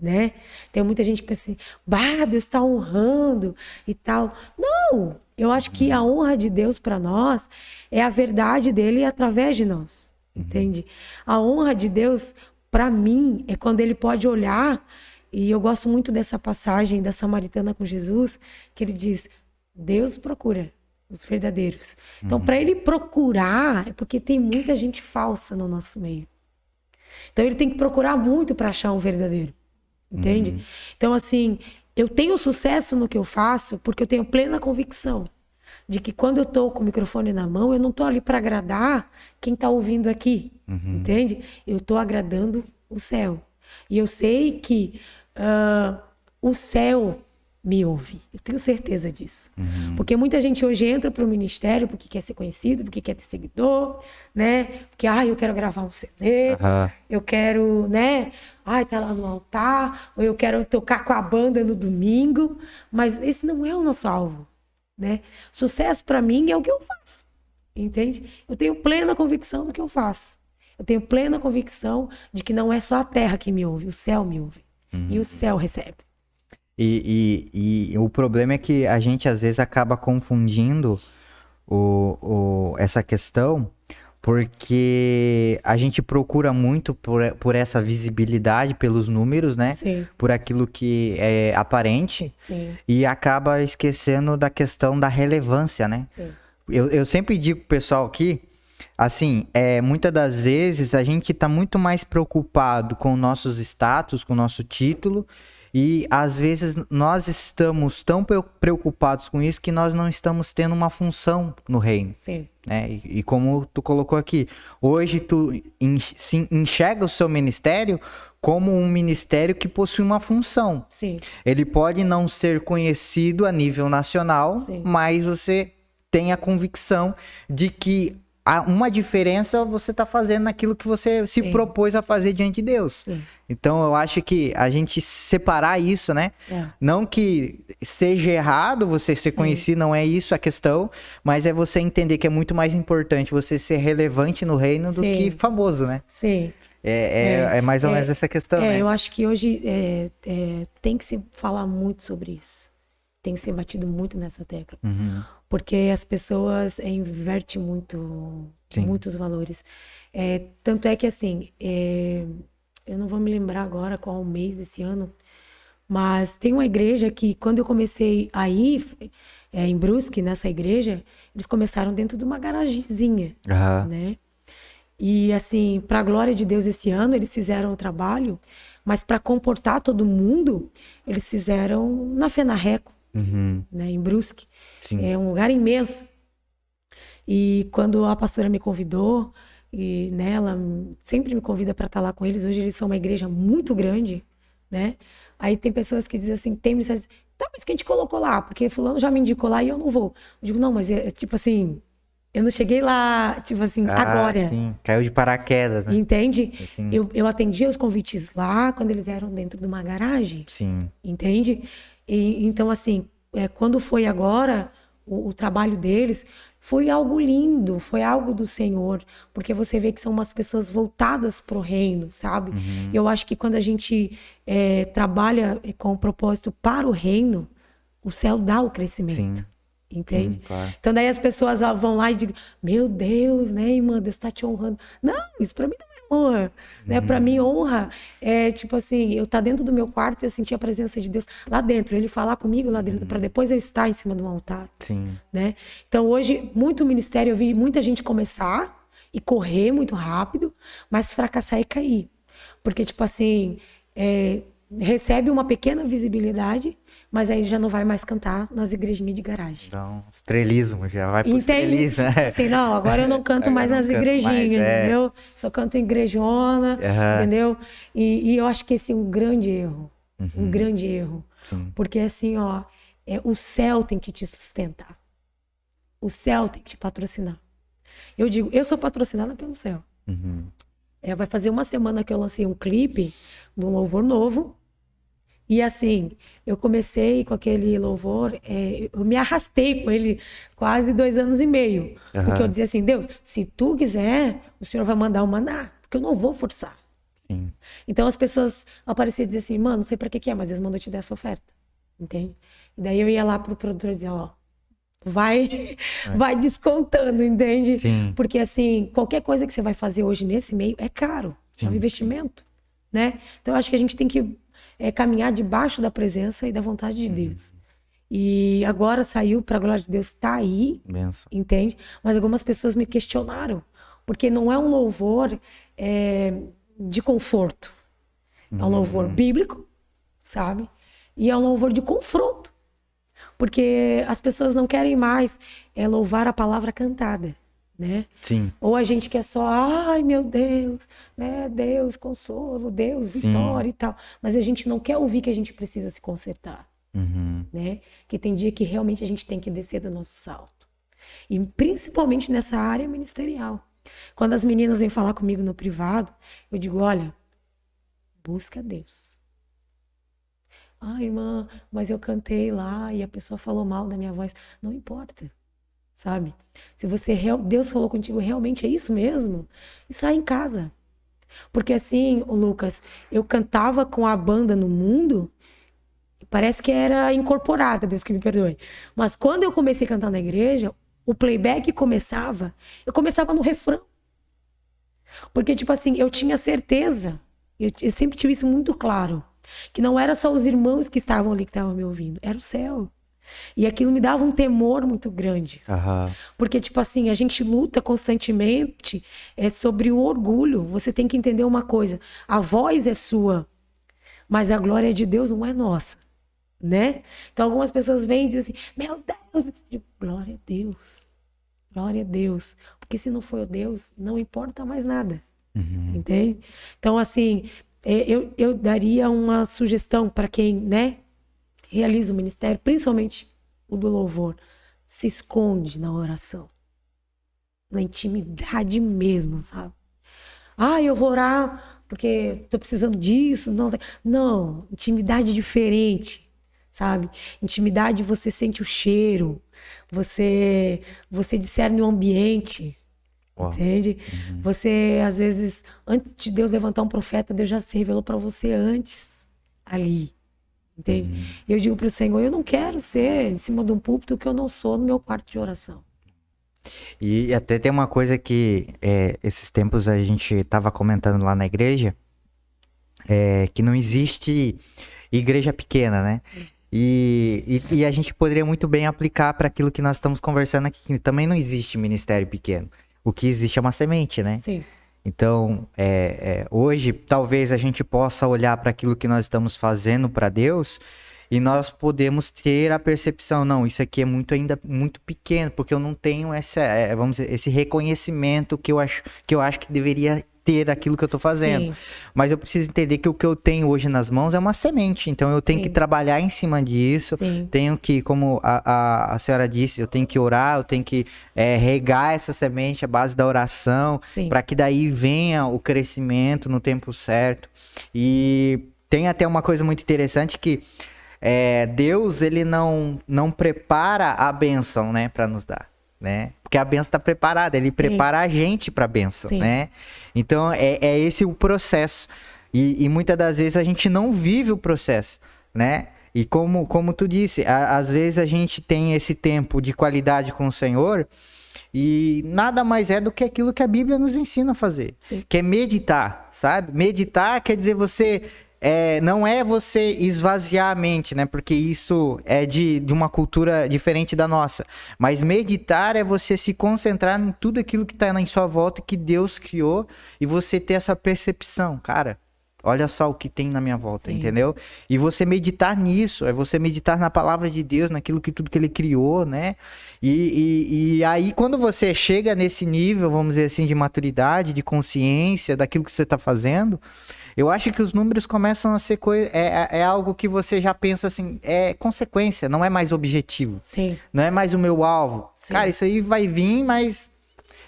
né? Tem muita gente que pensa assim, bah, Deus está honrando e tal. Não! Eu acho que a honra de Deus para nós é a verdade dele através de nós, entende? A honra de Deus, para mim, é quando ele pode olhar. E eu gosto muito dessa passagem da Samaritana com Jesus, que ele diz: Deus procura os verdadeiros. Então, para ele procurar, é porque tem muita gente falsa no nosso meio. Então, ele tem que procurar muito para achar um verdadeiro. Entende? Então, assim, eu tenho sucesso no que eu faço porque eu tenho plena convicção de que quando eu tô com o microfone na mão, eu não tô ali para agradar quem tá ouvindo aqui. Entende? Eu tô agradando o céu. E eu sei que o céu me ouve. Eu tenho certeza disso. Porque muita gente hoje entra para o ministério porque quer ser conhecido, porque quer ter seguidor, né? Porque, eu quero gravar um CD, eu quero, né? Tá lá no altar, ou eu quero tocar com a banda no domingo. Mas esse não é o nosso alvo, né? Sucesso para mim é o que eu faço, entende? Eu tenho plena convicção do que eu faço. Eu tenho plena convicção de que não é só a terra que me ouve, o céu me ouve. E o céu recebe. E o problema é que a gente às vezes acaba confundindo essa questão porque a gente procura muito por essa visibilidade, pelos números, né? Sim. Por aquilo que é aparente. Sim. E acaba esquecendo da questão da relevância, né? Sim. Eu sempre digo pro pessoal aqui, assim, muitas das vezes a gente tá muito mais preocupado com nossos status, com o nosso título, e às vezes nós estamos tão preocupados com isso que nós não estamos tendo uma função no reino. Sim. Né? E como tu colocou aqui, hoje tu enxerga o seu ministério como um ministério que possui uma função. Sim. Ele pode não ser conhecido a nível nacional, Sim. mas você tem a convicção de que uma diferença você está fazendo naquilo que você se propôs a fazer diante de Deus. Sim. Então eu acho que a gente separar isso, né? Não que seja errado você ser conhecido, não é isso a questão, mas é você entender que é muito mais importante você ser relevante no reino do que famoso, né? Sim. É mais ou menos essa questão, né? Eu acho que hoje tem que se falar muito sobre isso. Tem que ser batido muito nessa tecla. Porque as pessoas invertem muitos valores. Tanto é que, assim, eu não vou me lembrar agora qual o mês desse ano, mas tem uma igreja que, quando eu comecei a ir em Brusque, nessa igreja, eles começaram dentro de uma garagenzinha, né? E, assim, para a glória de Deus, esse ano eles fizeram o trabalho, mas para comportar todo mundo, eles fizeram na Fenarreco, né, em Brusque. Sim. É um lugar imenso. E quando a pastora me convidou, e ela sempre me convida para estar lá com eles, hoje eles são uma igreja muito grande, né? Aí tem pessoas que dizem assim, tem ministérios, tá, mas quem te colocou lá? Porque fulano já me indicou lá e eu não vou. Eu digo, não, mas tipo assim, eu não cheguei lá, tipo assim, agora. Sim, caiu de paraquedas, né? Entende? Assim. Eu atendia os convites lá quando eles eram dentro de uma garagem. Sim. Entende? E, então, assim, quando foi agora, o trabalho deles foi algo lindo, foi algo do Senhor, porque você vê que são umas pessoas voltadas pro reino, sabe? Eu acho que quando a gente trabalha com o propósito para o reino, o céu dá o crescimento. Sim. Entende? Claro. Então daí as pessoas vão lá e digam, meu Deus, né, irmã, Deus tá te honrando. Não, isso pra mim não é honra, né? Pra mim honra é tipo assim, eu tá dentro do meu quarto e eu sentir a presença de Deus lá dentro, ele falar comigo lá dentro, pra depois eu estar em cima de um altar. Sim. Né? Então hoje, muito ministério, eu vi muita gente começar e correr muito rápido, mas fracassar e cair. Porque tipo assim, recebe uma pequena visibilidade, mas aí já não vai mais cantar nas igrejinhas de garagem. Então, estrelismo, já vai pro Entende? estrelismo, né? Assim, não, agora eu não canto mais nas igrejinhas, entendeu? Só canto em igrejona, entendeu? E eu acho que esse é um grande erro. Um grande erro. Sim. Porque assim, ó, o céu tem que te sustentar. O céu tem que te patrocinar. Eu digo, eu sou patrocinada pelo céu. Vai fazer uma semana que eu lancei um clipe de um louvor novo. E assim, eu comecei com aquele louvor, eu me arrastei com ele quase 2 anos e meio. Porque eu dizia assim, Deus, se tu quiser, o Senhor vai mandar o maná, porque eu não vou forçar. Sim. Então as pessoas apareciam e diziam assim, mano, não sei pra que é, mas Deus mandou te dar essa oferta. Entende? E daí eu ia lá pro produtor e dizia, ó, vai descontando, entende? Sim. Porque assim, qualquer coisa que você vai fazer hoje nesse meio é caro, é um investimento, né? Então eu acho que a gente tem que caminhar debaixo da presença e da vontade de Deus. E agora saiu, pra glória de Deus, tá aí, Benção. entende? Mas algumas pessoas me questionaram, porque não é um louvor de conforto, é um louvor bíblico, sabe? E é um louvor de confronto. Porque as pessoas não querem mais louvar a palavra cantada, né? Sim. Ou a gente quer só, ai meu Deus, né? Deus, consolo, Deus, vitória e tal. Mas a gente não quer ouvir que a gente precisa se consertar, né? Que tem dia que realmente a gente tem que descer do nosso salto. E principalmente nessa área ministerial. Quando as meninas vêm falar comigo no privado, eu digo, olha, busca Deus. Ah, irmã, mas eu cantei lá e a pessoa falou mal da minha voz. Não importa, sabe? Se Deus falou contigo, realmente é isso mesmo? E sai em casa. Porque assim, o Lucas, eu cantava com a banda no mundo, parece que era incorporada, Deus que me perdoe. Mas quando eu comecei a cantar na igreja, o playback começava, eu começava no refrão. Porque, tipo assim, eu tinha certeza, eu sempre tive isso muito claro, que não era só os irmãos que estavam ali que estavam me ouvindo, era o céu. E aquilo me dava um temor muito grande. Porque, tipo assim, a gente luta constantemente sobre o orgulho. Você tem que entender uma coisa, a voz é sua, mas a glória de Deus não é nossa, né? Então algumas pessoas vêm e dizem assim, meu Deus, eu digo, glória a Deus, glória a Deus. Porque se não for o Deus, não importa mais nada, entende? Então, assim, eu daria uma sugestão para quem, né, realiza o ministério, principalmente o do louvor, se esconde na oração, na intimidade mesmo, sabe? Ah, eu vou orar porque tô precisando disso. Não, intimidade diferente, sabe? Intimidade, você sente o cheiro, você discerne o ambiente, entende? Você, às vezes, antes de Deus levantar um profeta, Deus já se revelou para você antes, ali. Entende? Eu digo para o Senhor, eu não quero ser em cima de um púlpito que eu não sou no meu quarto de oração. E até tem uma coisa que esses tempos a gente estava comentando lá na igreja, que não existe igreja pequena, né? E a gente poderia muito bem aplicar para aquilo que nós estamos conversando aqui, que também não existe ministério pequeno. O que existe é uma semente, né? Sim. Então, hoje, talvez a gente possa olhar para aquilo que nós estamos fazendo para Deus e nós podemos ter a percepção, não, isso aqui é ainda muito pequeno, porque eu não tenho vamos dizer, esse reconhecimento que eu acho que deveria ter daquilo que eu estou fazendo. Sim. Mas eu preciso entender que o que eu tenho hoje nas mãos é uma semente, então eu tenho que trabalhar em cima disso, tenho que, como a senhora disse, eu tenho que orar, eu tenho que regar essa semente à base da oração, para que daí venha o crescimento no tempo certo. E tem até uma coisa muito interessante que Deus, ele não prepara a bênção, né, para nos dar, né? Porque a bênção está preparada, ele prepara a gente para a bênção, né? Então, é esse o processo. E muitas das vezes a gente não vive o processo, né? E como tu disse, às vezes a gente tem esse tempo de qualidade com o Senhor e nada mais é do que aquilo que a Bíblia nos ensina a fazer, que é meditar, sabe? Meditar quer dizer não é você esvaziar a mente, né? Porque isso é de uma cultura diferente da nossa. Mas meditar é você se concentrar em tudo aquilo que está em sua volta, que Deus criou, e você ter essa percepção, cara, olha só o que tem na minha volta, entendeu? E você meditar nisso, é você meditar na palavra de Deus, tudo que ele criou, né? E aí, quando você chega nesse nível, vamos dizer assim, de maturidade, de consciência daquilo que você está fazendo, eu acho que os números começam a ser algo que você já pensa assim, é consequência, não é mais objetivo. Não é mais o meu alvo. Cara, isso aí vai vir, mas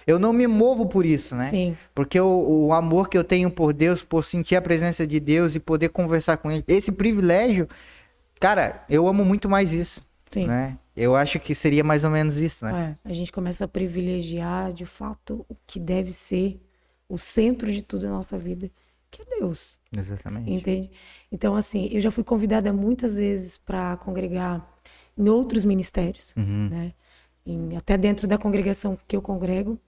eu não me movo por isso, né? Sim. Porque o amor que eu tenho por Deus, por sentir a presença de Deus e poder conversar com Ele, esse privilégio, cara, eu amo muito mais isso, Sim. né? Eu acho que seria mais ou menos isso, né? A gente começa a privilegiar, de fato, o que deve ser o centro de tudo na nossa vida, que é Deus. Exatamente. Entende? Então, assim, eu já fui convidada muitas vezes para congregar em outros ministérios, né? Até dentro da congregação que eu congrego,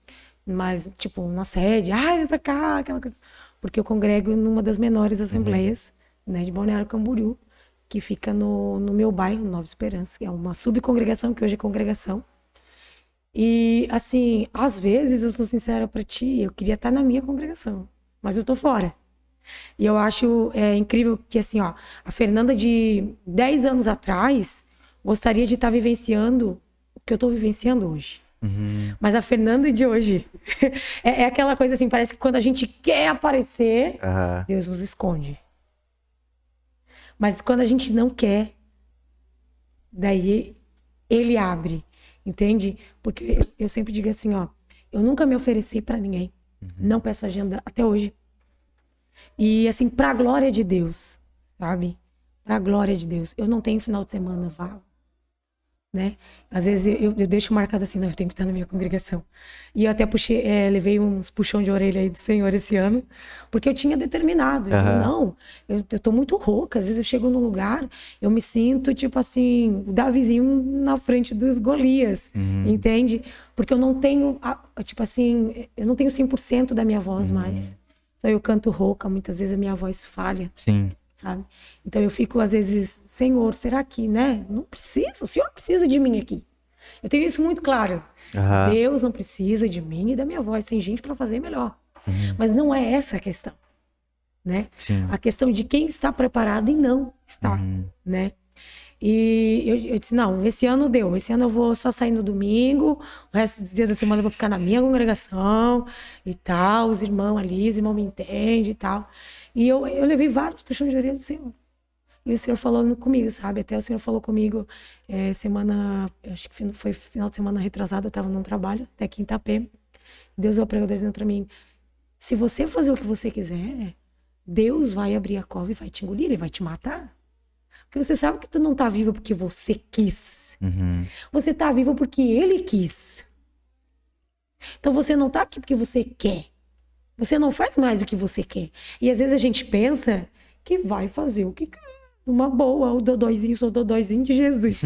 mas, tipo, na sede, vem pra cá, aquela coisa. Porque eu congrego numa das menores assembleias, né, de Balneário Camboriú, que fica no meu bairro, Nova Esperança, que é uma subcongregação, que hoje é congregação. E, assim, às vezes, eu sou sincera pra ti, eu queria estar na minha congregação, mas eu tô fora. E eu acho incrível que, assim, ó, a Fernanda de 10 anos atrás gostaria de estar vivenciando o que eu tô vivenciando hoje. Mas a Fernanda de hoje é aquela coisa assim, parece que quando a gente quer aparecer, Deus nos esconde. Mas quando a gente não quer, daí ele abre, entende? Porque eu sempre digo assim, ó, eu nunca me ofereci pra ninguém. Não peço agenda até hoje. E assim, pra glória de Deus, sabe? Pra glória de Deus. Eu não tenho final de semana vago, né? Às vezes eu deixo marcado assim, não, eu tenho que estar na minha congregação. E eu até levei uns puxão de orelha aí do Senhor esse ano, porque eu tinha determinado. Eu falei, não, eu tô muito rouca. Às vezes eu chego num lugar, eu me sinto tipo assim, o Davizinho na frente dos Golias, entende? Porque eu não tenho, tipo assim, eu não tenho 100% da minha voz mais. Então eu canto rouca, muitas vezes a minha voz falha. Sim. Sabe? Então eu fico às vezes, Senhor, será que, né? Não precisa, o Senhor precisa de mim aqui. Eu tenho isso muito claro. Deus não precisa de mim e da minha voz. Tem gente para fazer melhor. Mas não é essa a questão, né? Sim. A questão de quem está preparado e não está, né? E eu disse, não, esse ano deu. Esse ano eu vou só sair no domingo, o resto dos dias da semana eu vou ficar na minha congregação e tal, os irmãos ali, os irmãos me entendem e tal. E eu levei vários puxões de orelha do Senhor. E o Senhor falou comigo, sabe? Até o Senhor falou comigo semana, acho que foi final de semana retrasado, eu estava num trabalho, até quinta-feira. Deus, o pregador, dizendo para mim, se você fazer o que você quiser, Deus vai abrir a cova e vai te engolir, ele vai te matar. Porque você sabe que tu não tá viva porque você quis. Você tá viva porque ele quis. Então você não tá aqui porque você quer. Você não faz mais do que você quer. E às vezes a gente pensa que vai fazer o que quer. Uma boa, o dodóizinho, sou o dodóizinho de Jesus.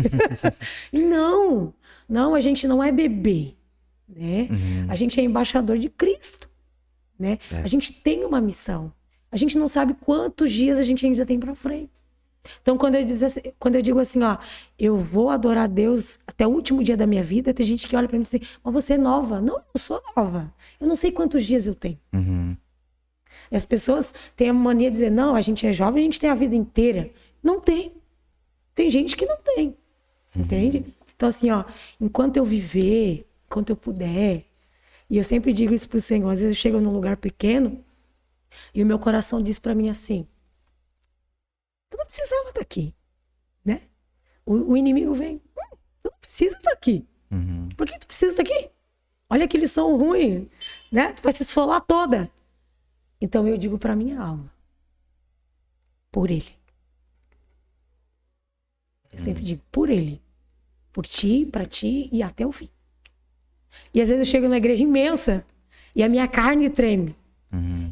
Não, a gente não é bebê, né? A gente é embaixador de Cristo, né? A gente tem uma missão. A gente não sabe quantos dias a gente ainda tem pra frente. Então, quando eu digo assim, ó, eu vou adorar a Deus até o último dia da minha vida, tem gente que olha pra mim e diz assim, mas você é nova. Não, eu não sou nova. Eu não sei quantos dias eu tenho. E as pessoas têm a mania de dizer, não, a gente é jovem, a gente tem a vida inteira. Não tem. Tem gente que não tem. Entende? Então, assim, ó, enquanto eu viver, enquanto eu puder, e eu sempre digo isso pro Senhor, às vezes eu chego num lugar pequeno e o meu coração diz pra mim assim, tu não precisava estar aqui, né? O inimigo vem, tu não precisa estar aqui. Por que tu precisa estar aqui? Olha aquele som ruim, né? Tu vai se esfolar toda. Então eu digo pra minha alma, por ele. Eu sempre digo, por ele. Por ti, pra ti e até o fim. E às vezes eu chego numa igreja imensa e a minha carne treme.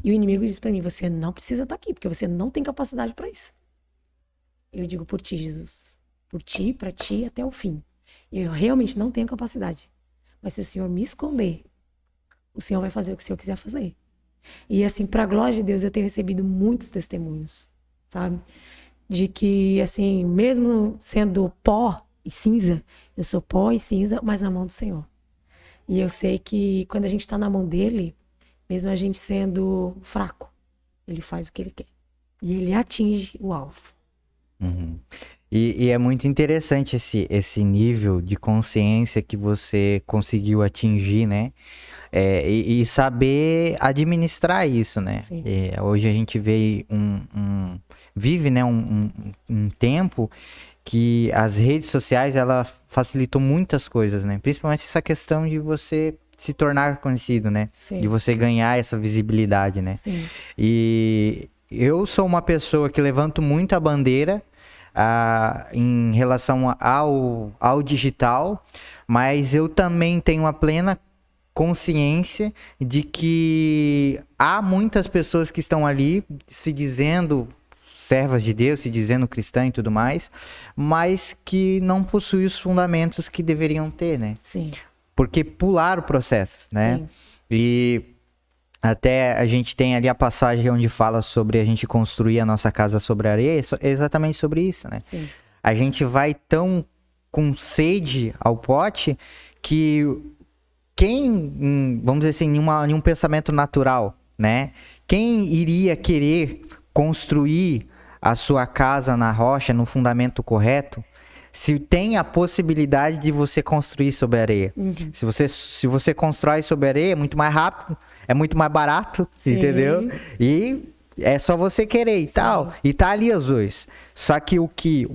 E o inimigo diz pra mim, você não precisa estar aqui, porque você não tem capacidade pra isso. Eu digo, por ti, Jesus. Por ti, pra ti até o fim. Eu realmente não tenho capacidade. Mas se o Senhor me esconder, o Senhor vai fazer o que o Senhor quiser fazer. E assim, pra glória de Deus, eu tenho recebido muitos testemunhos, sabe? De que, assim, mesmo sendo pó e cinza, eu sou pó e cinza, mas na mão do Senhor. E eu sei que quando a gente tá na mão dele, mesmo a gente sendo fraco, ele faz o que ele quer. E ele atinge o alvo. E é muito interessante esse nível de consciência que você conseguiu atingir, né? E saber administrar isso, né? Hoje a gente vê vive, né, um tempo que as redes sociais, ela facilitou muitas coisas, né? Principalmente essa questão de você se tornar conhecido, né? Sim. De você ganhar essa visibilidade, né? Sim. E eu sou uma pessoa que levanto muito a bandeira em relação ao digital, mas eu também tenho a plena consciência de que há muitas pessoas que estão ali se dizendo servas de Deus, se dizendo cristã e tudo mais, mas que não possuem os fundamentos que deveriam ter, né? Sim. Porque pularam o processo, né? Sim. E até a gente tem ali a passagem onde fala sobre a gente construir a nossa casa sobre a areia, é exatamente sobre isso, né? Sim. A gente vai tão com sede ao pote que quem, vamos dizer assim, em um pensamento natural, né? Quem iria querer construir a sua casa na rocha, no fundamento correto, se tem a possibilidade de você construir sobre areia? Uhum. Se você constrói sobre areia, é muito mais rápido, é muito mais barato, Sim. entendeu? E é só você querer e tal. E tá ali os dois. Só que o que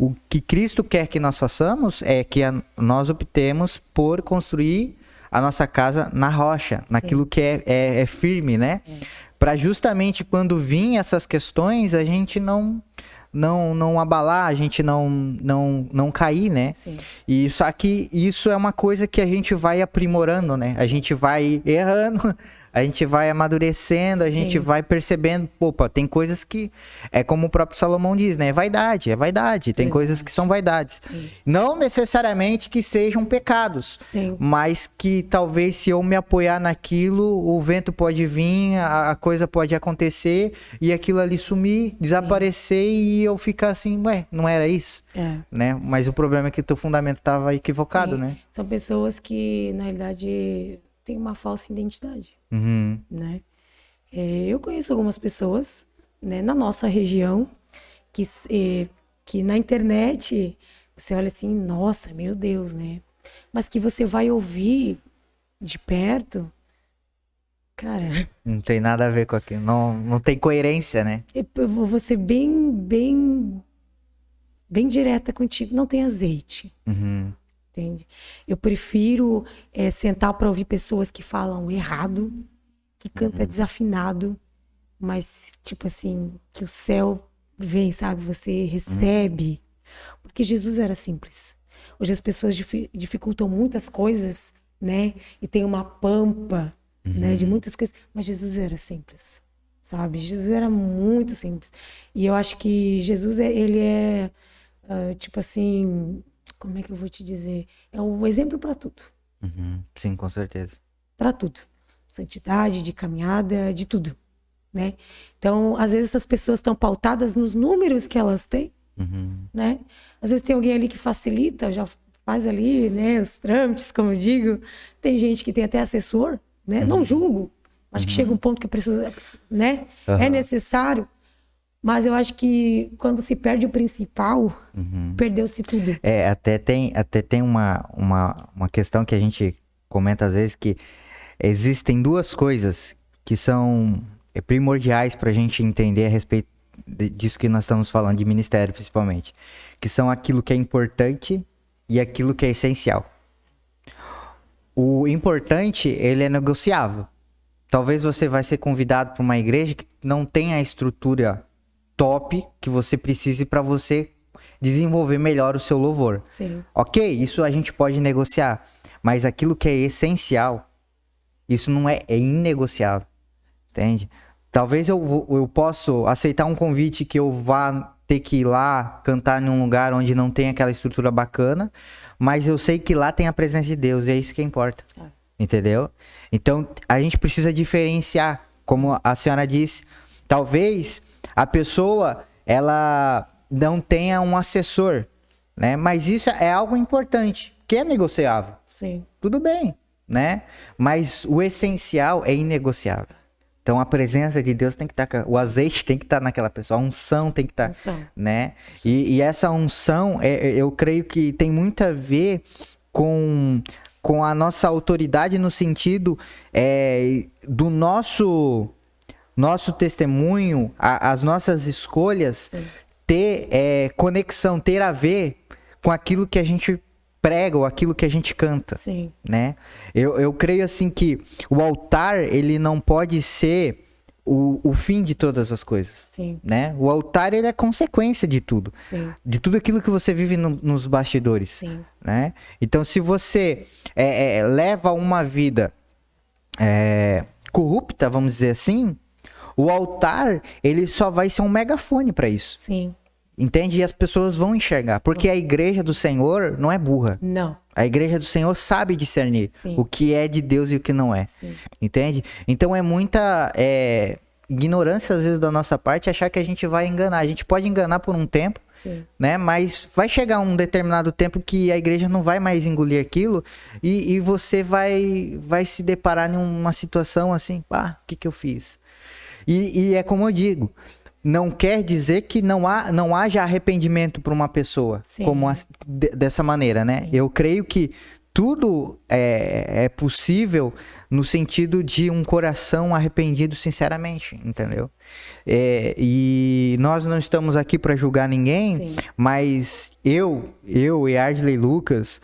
Cristo quer que nós façamos é que nós optemos por construir a nossa casa na rocha, naquilo que é firme, né? Para justamente quando vir essas questões, a gente não abalar, a gente não cair, né? Sim. E só que isso é uma coisa que a gente vai aprimorando, né? A gente vai errando, a gente vai amadurecendo, a gente vai percebendo, opa, tem coisas que, é como o próprio Salomão diz, né? É vaidade. Tem coisas que são vaidades. Sim. Não necessariamente que sejam pecados, Sim. mas que talvez se eu me apoiar naquilo, o vento pode vir, a coisa pode acontecer e aquilo ali sumir, desaparecer e eu ficar assim, ué, não era isso? Né? Mas o problema é que o teu fundamento estava equivocado, né? São pessoas que, na realidade, têm uma falsa identidade. Uhum. Né? Eu conheço algumas pessoas, né, na nossa região que na internet você olha assim, nossa, meu Deus, né? Mas que você vai ouvir de perto, cara... Não tem nada a ver com aquilo, não tem coerência, né? Eu vou ser bem direta contigo, não tem azeite. Uhum. Entende? Eu prefiro sentar para ouvir pessoas que falam errado, que canta desafinado, mas, tipo assim, que o céu vem, sabe? Você recebe. Porque Jesus era simples. Hoje as pessoas dificultam muitas coisas, né? E tem uma pampa, né? De muitas coisas. Mas Jesus era simples, sabe? Jesus era muito simples. E eu acho que Jesus, ele é, tipo assim... Como é que eu vou te dizer? É um exemplo para tudo. Uhum. Sim, com certeza. Para tudo. Santidade, de caminhada, de tudo, né? Então, às vezes essas pessoas estão pautadas nos números que elas têm, né? Às vezes tem alguém ali que facilita, já faz ali, né, os trâmites, como eu digo. Tem gente que tem até assessor, né? Não julgo. Acho que chega um ponto que precisa, né? É necessário. Mas eu acho que quando se perde o principal, perdeu-se tudo. Até tem uma questão que a gente comenta às vezes, que existem duas coisas que são primordiais para a gente entender a respeito disso que nós estamos falando, de ministério principalmente. Que são aquilo que é importante e aquilo que é essencial. O importante, ele é negociável. Talvez você vai ser convidado para uma igreja que não tem a estrutura top que você precise para você desenvolver melhor o seu louvor. Sim. Ok, isso a gente pode negociar, mas aquilo que é essencial, isso não é inegociável, entende? Talvez eu possa aceitar um convite que eu vá ter que ir lá cantar em um lugar onde não tem aquela estrutura bacana, mas eu sei que lá tem a presença de Deus e é isso que importa, entendeu? Então a gente precisa diferenciar, como a senhora disse, talvez a pessoa, ela não tenha um assessor, né? Mas isso é algo importante, que é negociável. Sim. Tudo bem, né? Mas o essencial é inegociável. Então a presença de Deus tem que estar, o azeite tem que estar naquela pessoa, a unção tem que estar, né? E essa unção, eu creio que tem muito a ver com a nossa autoridade no sentido do nosso testemunho, as nossas escolhas, ter conexão, ter a ver com aquilo que a gente prega ou aquilo que a gente canta. Sim. Né? Eu creio assim que o altar, ele não pode ser o fim de todas as coisas. Sim. Né? O altar, ele é consequência de tudo. Sim. De tudo aquilo que você vive nos bastidores. Sim. Né? Então, se você leva uma vida corrupta, vamos dizer assim, o altar, ele só vai ser um megafone para isso. Sim. Entende? E as pessoas vão enxergar. Porque a igreja do Senhor não é burra. Não. A igreja do Senhor sabe discernir Sim. o que é de Deus e o que não é. Sim. Entende? Então é muita ignorância, às vezes, da nossa parte, achar que a gente vai enganar. A gente pode enganar por um tempo, Sim. né? Mas vai chegar um determinado tempo que a igreja não vai mais engolir aquilo e você vai se deparar em uma situação assim, o que eu fiz? E é como eu digo, não quer dizer que não haja arrependimento para uma pessoa. Sim. Como dessa maneira, né? Sim. Eu creio que tudo é possível no sentido de um coração arrependido sinceramente, entendeu? E nós não estamos aqui para julgar ninguém, sim, mas eu e Ardley Lucas,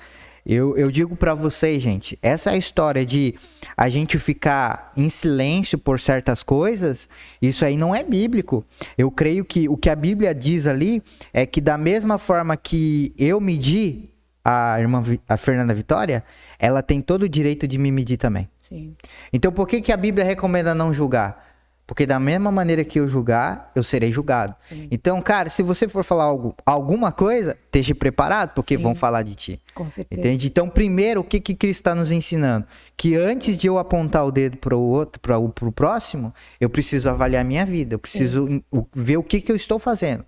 eu digo para vocês, gente, essa história de a gente ficar em silêncio por certas coisas, isso aí não é bíblico. Eu creio que o que a Bíblia diz ali é que da mesma forma que eu medi a Fernanda Vitória, ela tem todo o direito de me medir também. Sim. Então por que a Bíblia recomenda não julgar? Porque da mesma maneira que eu julgar, eu serei julgado. Sim. Então, cara, se você for falar alguma coisa, esteja preparado, porque sim, vão falar de ti. Com certeza. Entende? Então, primeiro, o que Cristo está nos ensinando? Que antes de eu apontar o dedo para o outro, para o próximo, eu preciso avaliar a minha vida. Eu preciso ver o que eu estou fazendo.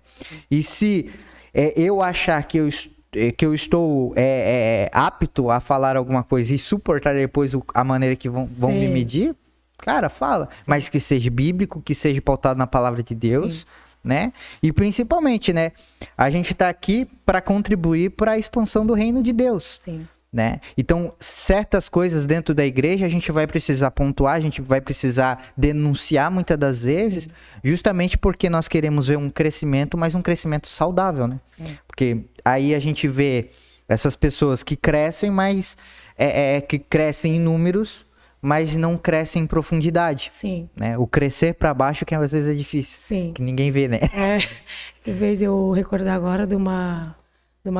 E se eu achar que eu estou apto a falar alguma coisa e suportar depois a maneira que vão me medir, cara, fala. Sim. Mas que seja bíblico, que seja pautado na palavra de Deus, sim, né? E principalmente, né? A gente tá aqui para contribuir para a expansão do reino de Deus. Sim. Né? Então, certas coisas dentro da igreja a gente vai precisar pontuar, a gente vai precisar denunciar muitas das vezes, sim, justamente porque nós queremos ver um crescimento, mas um crescimento saudável, né? Porque aí a gente vê essas pessoas que crescem, mas que crescem em números, mas não crescem em profundidade. Sim. Né? O crescer para baixo que às vezes é difícil. Sim. Que ninguém vê, né? Talvez eu recordar agora de uma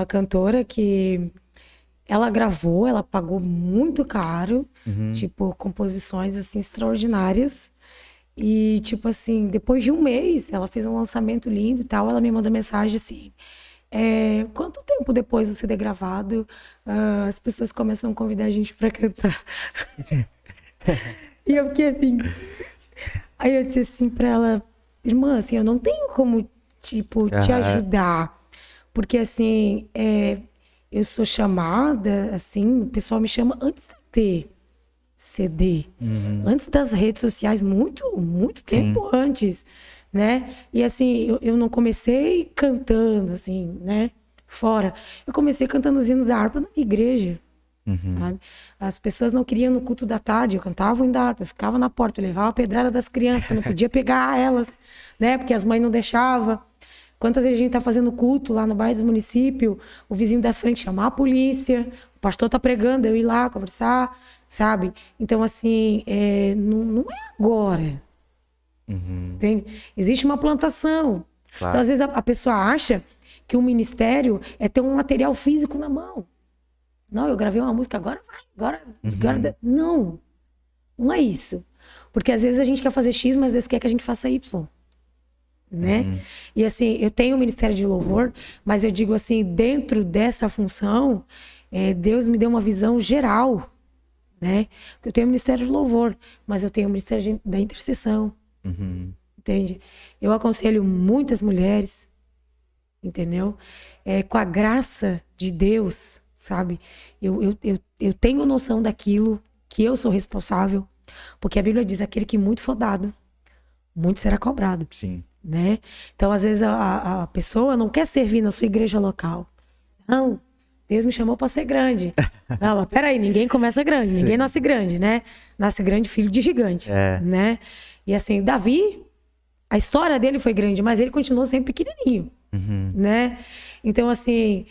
cantora que ela gravou, ela pagou muito caro, tipo, composições assim extraordinárias. E tipo assim, depois de um mês, ela fez um lançamento lindo e tal, ela me mandou mensagem assim: quanto tempo depois do CD gravado, as pessoas começam a convidar a gente pra cantar? E eu fiquei assim. Aí eu disse assim pra ela: irmã, assim, eu não tenho como, tipo, te ajudar. Porque assim, eu sou chamada, assim, o pessoal me chama antes de ter CD. Antes das redes sociais, muito tempo antes, né? E assim, eu não comecei cantando, assim, né? Fora. Eu comecei cantando os hinos da harpa na minha igreja. Sabe? As pessoas não queriam no culto da tarde, eu cantava o hino da harpa, eu ficava na porta, eu levava a pedrada das crianças, que eu não podia pegar elas, né? Porque as mães não deixavam. Quantas vezes a gente tá fazendo culto lá no bairro do município, o vizinho da frente chamar a polícia, o pastor tá pregando, eu ir lá conversar, sabe? Então, assim, não é agora. Entende? Existe uma plantação. Claro. Então, às vezes, a pessoa acha que o ministério é ter um material físico na mão. Não, eu gravei uma música, agora vai, agora... Não é isso. Porque às vezes a gente quer fazer X, mas às vezes quer que a gente faça Y. Né? E assim, eu tenho o Ministério de Louvor, mas eu digo assim, dentro dessa função, Deus me deu uma visão geral, né? Porque eu tenho o Ministério de Louvor, mas eu tenho o Ministério da Intercessão, entende? Eu aconselho muitas mulheres, entendeu? Com a graça de Deus, sabe? Eu tenho noção daquilo que eu sou responsável, porque a Bíblia diz, aquele que muito for dado, muito será cobrado. Sim. Né? Então, às vezes, a pessoa não quer servir na sua igreja local. Não, Deus me chamou para ser grande. Não, mas peraí, ninguém começa grande, ninguém nasce grande, né? Nasce grande filho de gigante, né? E assim, Davi, a história dele foi grande, mas ele continuou sempre pequenininho, né? Então, assim,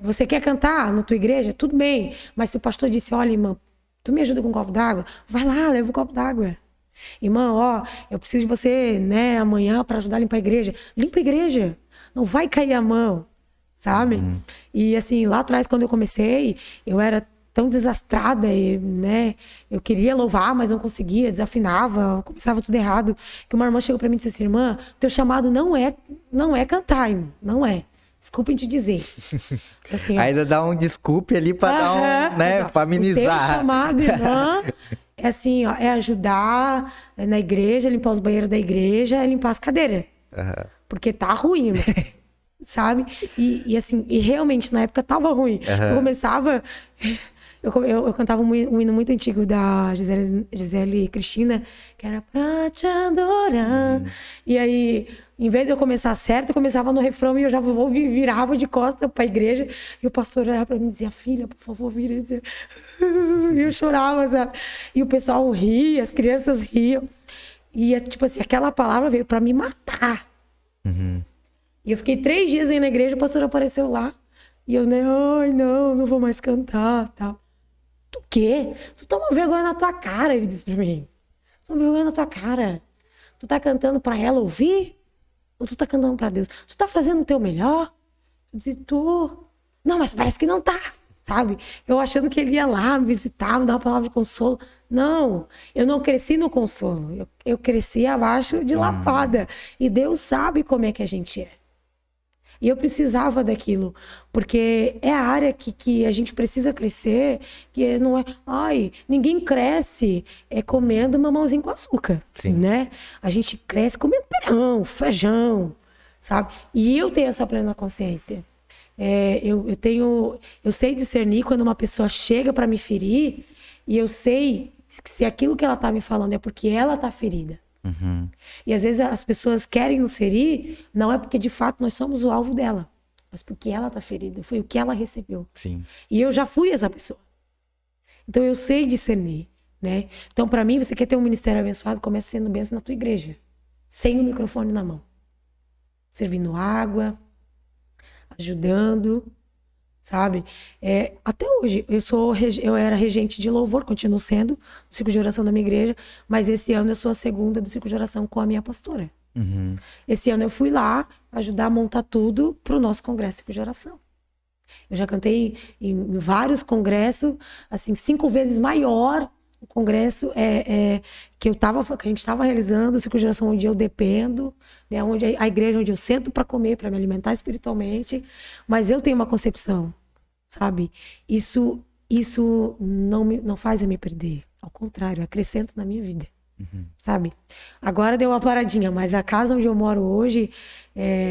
Você quer cantar na tua igreja? Tudo bem. Mas se o pastor disse, olha, irmã, tu me ajuda com um copo d'água? Vai lá, leva um copo d'água. Irmã, ó, eu preciso de você, né, amanhã para ajudar a limpar a igreja. Limpa a igreja. Não vai cair a mão, sabe? E assim, lá atrás, quando eu comecei, eu era tão desastrada, e, né? Eu queria louvar, mas não conseguia, desafinava, começava tudo errado. Que uma irmã chegou para mim e disse assim, irmã, teu chamado não é cantar, irmão, não é. Desculpem te dizer. Assim, Ainda dá um desculpe ali pra dar um, né, pra amenizar. O teu chamado, irmã, é assim, ó, é ajudar na igreja, limpar os banheiros da igreja, é limpar as cadeiras. Porque tá ruim, irmão. Sabe? E assim, e realmente na época tava ruim. Eu começava... Eu cantava um hino muito antigo da Gisele Cristina, que era pra te adorar. E aí, em vez de eu começar certo, eu começava no refrão e eu já virava de costas pra igreja. E o pastor olhava pra mim e dizia, filha, por favor, vira. E eu chorava, sabe? E o pessoal ria, as crianças riam. E, tipo assim, aquela palavra veio pra me matar. E eu fiquei 3 dias aí na igreja, o pastor apareceu lá. E eu, né, ai, não vou mais cantar, tal. Tu quê? Tu toma vergonha na tua cara, ele disse pra mim. Tu toma vergonha na tua cara. Tu tá cantando pra ela ouvir? Ou tu tá cantando pra Deus? Tu tá fazendo o teu melhor? Eu disse, tô. Não, mas parece que não tá, sabe? Eu achando que ele ia lá me visitar, me dar uma palavra de consolo. Não, eu não cresci no consolo. Eu cresci abaixo de lapada. E Deus sabe como é que a gente é. E eu precisava daquilo, porque é a área que a gente precisa crescer, que não é... Ai, ninguém cresce comendo mamãozinho com açúcar, né? A gente cresce comendo pirão, feijão, sabe? E eu tenho essa plena consciência. Eu sei discernir quando uma pessoa chega para me ferir, e eu sei se aquilo que ela tá me falando é porque ela tá ferida. E às vezes as pessoas querem nos ferir, não é porque de fato nós somos o alvo dela, mas porque ela tá ferida, foi o que ela recebeu. E eu já fui essa pessoa. Então eu sei discernir, né? Então para mim, você quer ter um ministério abençoado, comece sendo benção na tua igreja, sem o microfone na mão, servindo água, ajudando, sabe? Até hoje, eu era regente de louvor, continuo sendo, do ciclo de oração da minha igreja, mas esse ano eu sou a segunda do ciclo de oração com a minha pastora. Esse ano eu fui lá ajudar a montar tudo pro nosso congresso ciclo de oração. Eu já cantei em vários congressos, assim, 5 vezes maior o congresso que a gente estava realizando, o ciclo de oração onde eu dependo, né, onde a igreja onde eu sento para comer, para me alimentar espiritualmente, mas eu tenho uma concepção, sabe? Isso não faz eu me perder, ao contrário, acrescenta na minha vida, sabe? Agora deu uma paradinha, mas a casa onde eu moro hoje,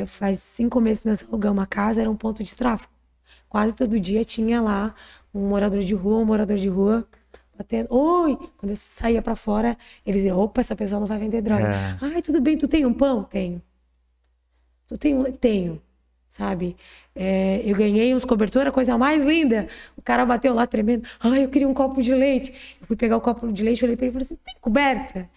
faz 5 meses que nós alugamos a casa, era um ponto de tráfico. Quase todo dia tinha lá um morador de rua, batendo, oi! Quando eu saía pra fora, eles diziam, opa, essa pessoa não vai vender droga. Ai, tudo bem, tu tem um pão? Tenho. Tu tem um? Tenho. Sabe? Eu ganhei uns cobertura, a coisa mais linda. O cara bateu lá tremendo. Ai, eu queria um copo de leite. Eu fui pegar o copo de leite, olhei pra ele e falei assim, tem coberta?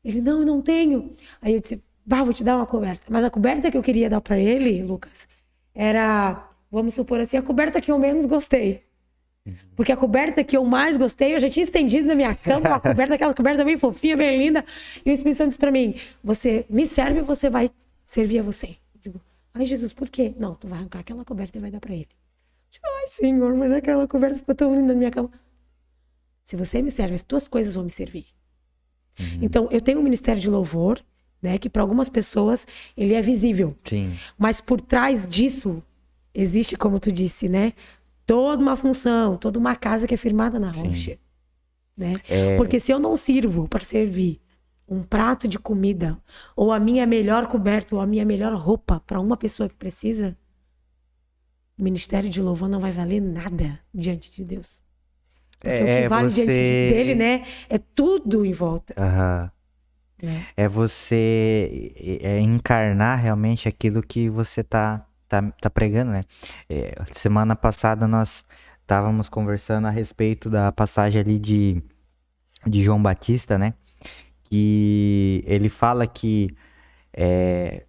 Ele, não, eu não tenho. Aí eu disse, vou te dar uma coberta. Mas a coberta que eu queria dar pra ele, Lucas, era, vamos supor assim, a coberta que eu menos gostei. Porque a coberta que eu mais gostei, eu já tinha estendido na minha cama, aquela coberta bem fofinha, bem linda. E o Espírito Santo disse pra mim, você me serve, você vai servir a você. Eu digo, ai Jesus, por quê? Não, tu vai arrancar aquela coberta e vai dar pra ele. Eu digo, ai Senhor, mas aquela coberta ficou tão linda na minha cama. Se você me serve, as tuas coisas vão me servir. Então, eu tenho um ministério de louvor, né, que para algumas pessoas ele é visível. Mas por trás disso, existe, como tu disse, né? Toda uma função, toda uma casa que é firmada na rocha. Né? Porque se eu não sirvo para servir um prato de comida, ou a minha melhor coberta, ou a minha melhor roupa para uma pessoa que precisa, o ministério de louvor não vai valer nada diante de Deus. Porque o que vale diante dele, né, é tudo em volta. É você encarnar realmente aquilo que você tá pregando, né? Semana passada nós estávamos conversando a respeito da passagem ali de João Batista, né? Que ele fala que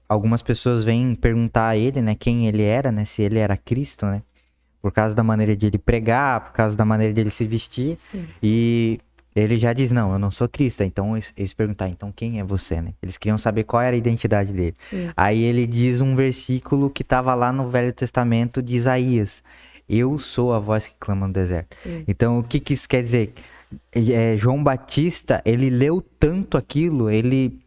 algumas pessoas vêm perguntar a ele, né, quem ele era, né, se ele era Cristo, né, por causa da maneira de ele pregar, por causa da maneira de ele se vestir. Sim. E ele já diz, não, eu não sou Cristo. Então eles perguntaram, então quem é você, né? Eles queriam saber qual era a identidade dele. Sim. Aí ele diz um versículo que estava lá no Velho Testamento de Isaías. Eu sou a voz que clama no deserto. Sim. Então o que isso quer dizer? João Batista, ele leu tanto aquilo, ele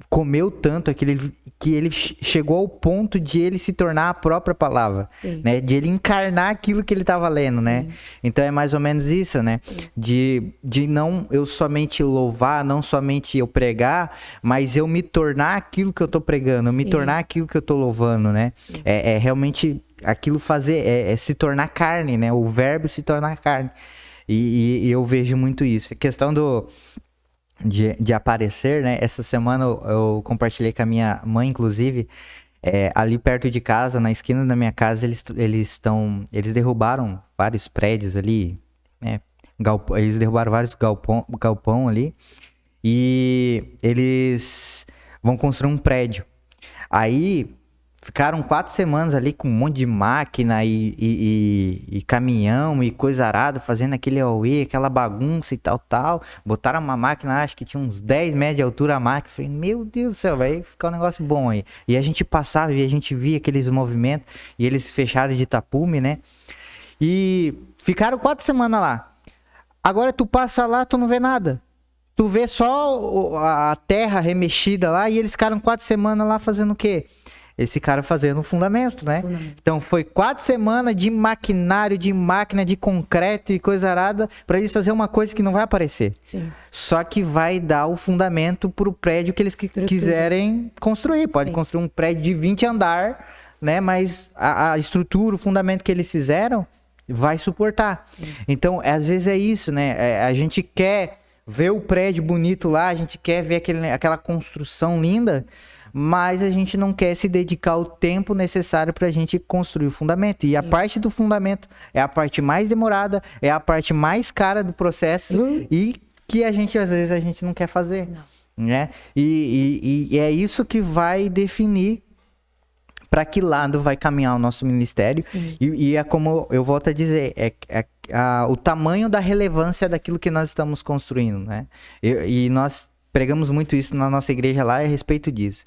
comeu tanto aquilo, que ele chegou ao ponto de ele se tornar a própria palavra, Sim. né? De ele encarnar aquilo que ele estava lendo, Sim. né? Então é mais ou menos isso, né? De não eu somente louvar, não somente eu pregar, mas eu me tornar aquilo que eu tô pregando, eu me Sim. tornar aquilo que eu tô louvando, né? É realmente aquilo fazer, se tornar carne, né? O verbo se tornar carne. E eu vejo muito isso. A questão de aparecer, né? Essa semana eu compartilhei com a minha mãe, inclusive, ali perto de casa, na esquina da minha casa, eles derrubaram vários prédios ali, né? Eles derrubaram vários galpão ali e eles vão construir um prédio. Aí ficaram 4 semanas ali com um monte de máquina e caminhão e coisa arada, fazendo aquele auê, aquela bagunça e tal. Botaram uma máquina, acho que tinha uns 10 metros de altura a máquina. Falei, meu Deus do céu, vai ficar um negócio bom aí. E a gente passava e a gente via aqueles movimentos e eles fecharam de tapume, né? E ficaram 4 semanas lá. Agora tu passa lá, tu não vê nada. Tu vê só a terra remexida lá e eles ficaram 4 semanas lá fazendo o quê? Esse cara fazendo um fundamento, né? Então foi 4 semanas de maquinário, de máquina, de concreto e coisa arada para eles fazer uma coisa que não vai aparecer. Sim. Só que vai dar o fundamento pro prédio que eles quiserem construir. Pode construir um prédio de 20 andar, né? Mas a estrutura, o fundamento que eles fizeram vai suportar. Sim. Então, às vezes é isso, né? A gente quer ver o prédio bonito lá, a gente quer ver aquela construção linda, mas a gente não quer se dedicar o tempo necessário para a gente construir o fundamento. E a parte do fundamento é a parte mais demorada, é a parte mais cara do processo e que às vezes a gente não quer fazer. Não. Né? E é isso que vai definir para que lado vai caminhar o nosso ministério. E é como eu volto a dizer, o tamanho da relevância daquilo que nós estamos construindo, né? E nós pregamos muito isso na nossa igreja lá a respeito disso.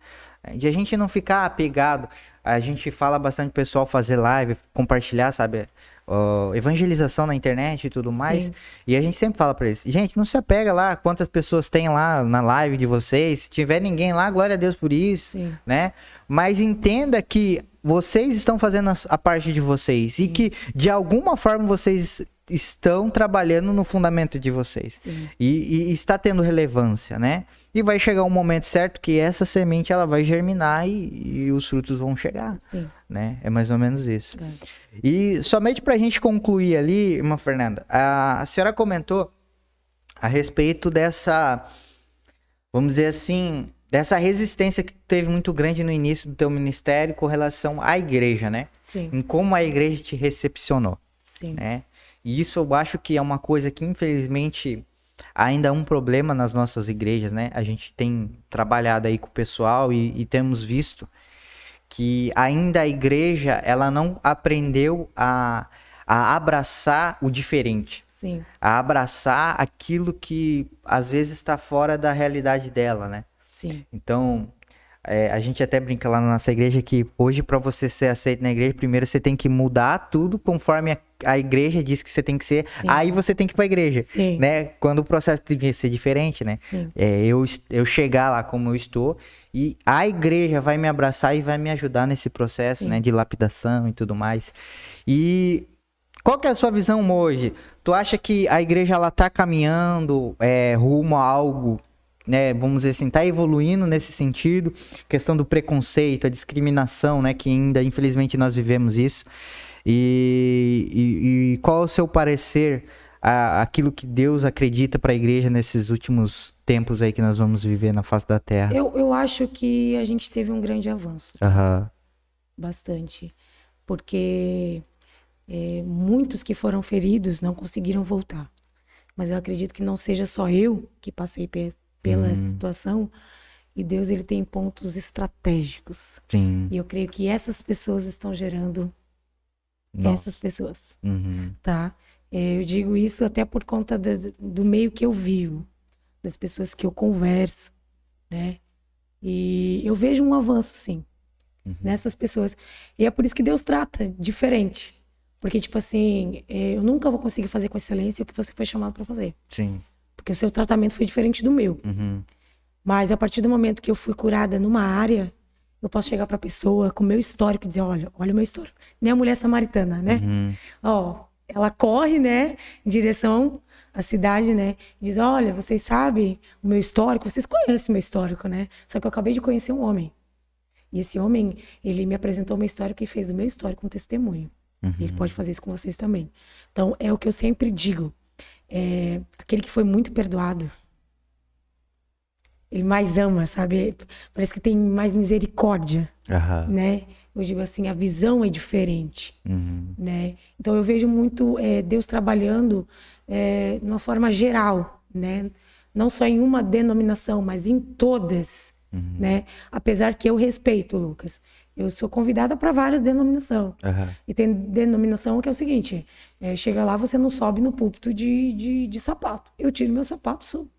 De a gente não ficar apegado, a gente fala bastante pro pessoal fazer live, compartilhar, sabe? Evangelização na internet e tudo mais. E a gente sempre fala pra eles, gente, não se apega lá quantas pessoas tem lá na live de vocês. Se tiver ninguém lá, glória a Deus por isso, né? Mas entenda que vocês estão fazendo a parte de vocês e que de alguma forma vocês estão trabalhando no fundamento de vocês e está tendo relevância, né? E vai chegar um momento certo que essa semente ela vai germinar e os frutos vão chegar, né? É mais ou menos isso. E somente para a gente concluir ali, irmã Fernanda, a senhora comentou a respeito dessa, vamos dizer assim, dessa resistência que teve muito grande no início do teu ministério com relação à igreja, né? Em como a igreja te recepcionou, né? E isso eu acho que é uma coisa que, infelizmente, ainda é um problema nas nossas igrejas, né? A gente tem trabalhado aí com o pessoal e temos visto que ainda a igreja, ela não aprendeu a abraçar o diferente. A abraçar aquilo que, às vezes, está fora da realidade dela, né? Então, a gente até brinca lá na nossa igreja que hoje, para você ser aceito na igreja, primeiro você tem que mudar tudo conforme a igreja diz que você tem que ser, aí você tem que ir pra igreja, né? Quando o processo devia ser diferente, né? Eu chegar lá como eu estou e a igreja vai me abraçar e vai me ajudar nesse processo, né? De lapidação e tudo mais. E qual que é a sua visão hoje? Tu acha que a igreja, ela tá caminhando rumo a algo, né, vamos dizer assim, tá evoluindo nesse sentido? Questão do preconceito, a discriminação, né? Que ainda, infelizmente, nós vivemos isso. E qual é o seu parecer, aquilo que Deus acredita para a igreja nesses últimos tempos aí que nós vamos viver na face da terra? Eu acho que a gente teve um grande avanço. Bastante. Porque muitos que foram feridos não conseguiram voltar. Mas eu acredito que não seja só eu que passei pela situação E Deus, ele tem pontos estratégicos. Sim. E eu creio que essas pessoas estão gerando essas pessoas, tá? Eu digo isso até por conta do meio que eu vivo, das pessoas que eu converso, né? E eu vejo um avanço, sim, nessas pessoas. E é por isso que Deus trata diferente. Porque, tipo assim, eu nunca vou conseguir fazer com excelência o que você foi chamado para fazer. Sim. Porque o seu tratamento foi diferente do meu. Mas a partir do momento que eu fui curada numa área, eu posso chegar pra pessoa com o meu histórico e dizer, olha o meu histórico. Nem a mulher samaritana, né? Ó, ela corre, né, em direção à cidade, né? E diz, olha, vocês sabem o meu histórico? Vocês conhecem o meu histórico, né? Só que eu acabei de conhecer um homem. E esse homem, ele me apresentou o meu histórico e fez do meu histórico um testemunho. E ele pode fazer isso com vocês também. Então, é o que eu sempre digo. Aquele que foi muito perdoado, ele mais ama, sabe? Parece que tem mais misericórdia, né? Eu digo assim, a visão é diferente, né? Então eu vejo muito Deus trabalhando de uma forma geral, né? Não só em uma denominação, mas em todas, né? Apesar que eu respeito, Lucas. Eu sou convidada para várias denominações. E tem denominação que é o seguinte, chega lá, você não sobe no púlpito de sapato. Eu tiro meu sapato, subo.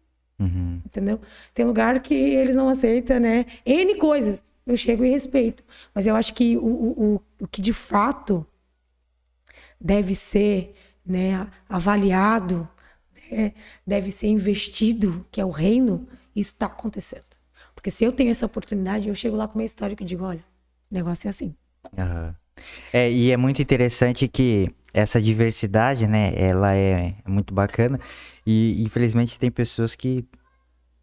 Entendeu? Tem lugar que eles não aceitam, né? N coisas. Eu chego e respeito. Mas eu acho que o que de fato deve ser, né, avaliado, né, deve ser investido, que é o reino, isso está acontecendo. Porque se eu tenho essa oportunidade, eu chego lá com o meu histórico e digo, olha, o negócio é assim. E é muito interessante que essa diversidade, né, ela é muito bacana e infelizmente tem pessoas que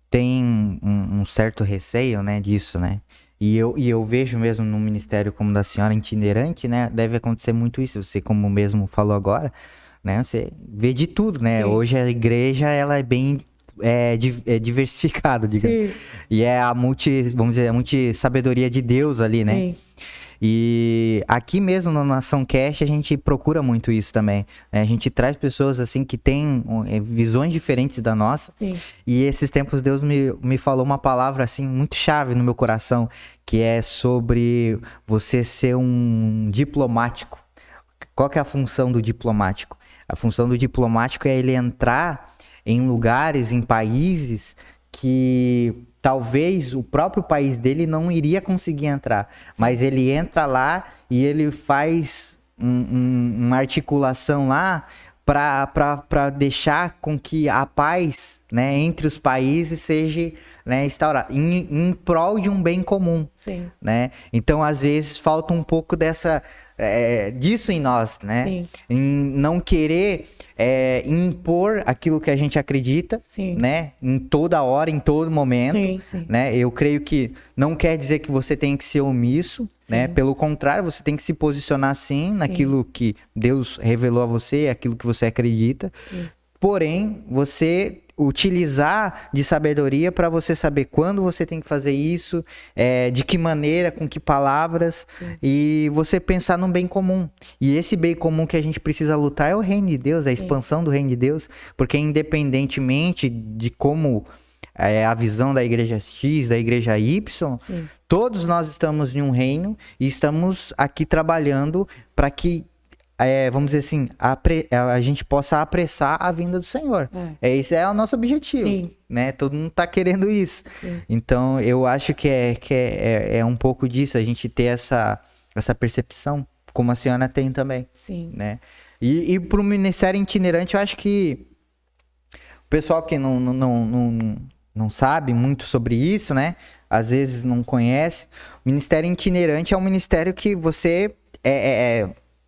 têm um certo receio, né, disso, né, e eu vejo mesmo no ministério como da senhora itinerante, né, deve acontecer muito isso, você como mesmo falou agora, né, você vê de tudo, né, hoje a igreja, ela é bem diversificada, digamos, e é vamos dizer, a multi-sabedoria de Deus ali, né. E aqui mesmo na Nação Cast a gente procura muito isso também, né? A gente traz pessoas assim que têm visões diferentes da nossa. E esses tempos Deus me falou uma palavra assim muito chave no meu coração, que é sobre você ser um diplomático. Qual que é a função do diplomático? A função do diplomático é ele entrar em lugares, em países que talvez o próprio país dele não iria conseguir entrar. Mas ele entra lá e ele faz uma articulação lá para deixar com que a paz, né, entre os países seja, né, instaurada em prol de um bem comum. Né? Então, às vezes, falta um pouco disso em nós, né? Em não querer impor aquilo que a gente acredita, né? Em toda hora, em todo momento, né? Eu creio que não quer dizer que você tem que ser omisso, né? Pelo contrário, você tem que se posicionar sim naquilo que Deus revelou a você, aquilo que você acredita. Porém, você utilizar de sabedoria para você saber quando você tem que fazer isso, de que maneira, com que palavras, e você pensar num bem comum. E esse bem comum que a gente precisa lutar é o reino de Deus, a expansão do reino de Deus, porque independentemente de como a visão da igreja X, da igreja Y, todos nós estamos em um reino e estamos aqui trabalhando para que vamos dizer assim, a gente possa apressar a vinda do Senhor. Esse é o nosso objetivo, né? Todo mundo tá querendo isso. Então, eu acho que é um pouco disso, a gente ter essa percepção, como a senhora tem também. Né? E pro ministério itinerante, eu acho que o pessoal que não sabe muito sobre isso, né? Às vezes não conhece. O ministério itinerante é um ministério que você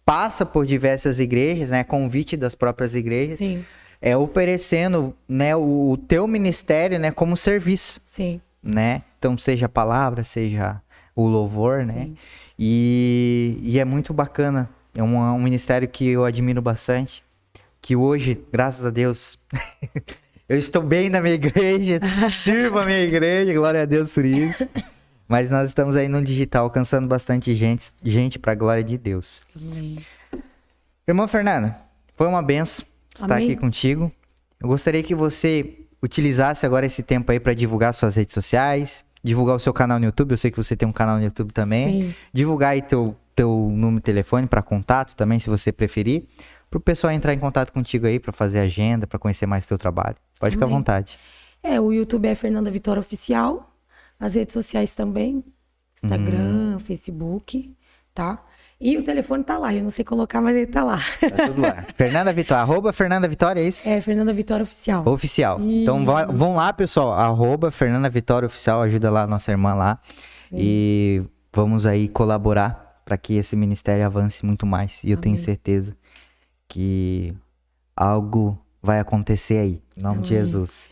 passa por diversas igrejas, né? Convite das próprias igrejas. Oferecendo, né, o teu ministério, né, como serviço. Né? Então, seja a palavra, seja o louvor, né? E é muito bacana. É um ministério que eu admiro bastante. Que hoje, graças a Deus, eu estou bem na minha igreja, sirvo a minha igreja, glória a Deus por isso. Mas nós estamos aí no digital, alcançando bastante gente para a glória de Deus. Irmã Fernanda, foi uma benção estar aqui contigo. Eu gostaria que você utilizasse agora esse tempo aí para divulgar suas redes sociais, divulgar o seu canal no YouTube. Eu sei que você tem um canal no YouTube também. Sim. Divulgar aí teu número de telefone para contato também, se você preferir. Pro pessoal entrar em contato contigo aí para fazer agenda, para conhecer mais teu trabalho. Pode ficar à vontade. O YouTube é Fernanda Vitória Oficial. As redes sociais também. Instagram, Facebook, tá? E o telefone tá lá. Eu não sei colocar, mas ele tá lá. Tá tudo lá. Fernanda Vitória, @Fernanda Vitória, é isso? É, Fernanda Vitória Oficial. Oficial. Então vão lá, pessoal. @Fernanda Vitória Oficial. Ajuda lá a nossa irmã lá. E vamos aí colaborar para que esse ministério avance muito mais. E eu tenho certeza que algo vai acontecer aí. Em nome de Jesus.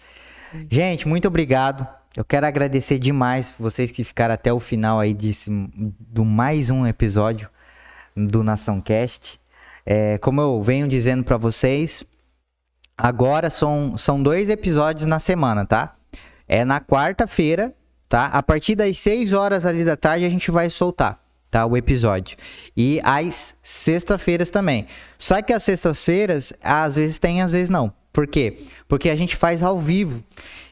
Gente, muito obrigado. Eu quero agradecer demais vocês que ficaram até o final aí do mais um episódio do Nação Cast. Como eu venho dizendo para vocês, agora são 2 episódios na semana, tá? É na quarta-feira, tá? A partir das 6 horas ali da tarde a gente vai soltar, tá? O episódio. E às sextas-feiras também. Só que as sextas-feiras, às vezes tem, às vezes não. Por quê? Porque a gente faz ao vivo.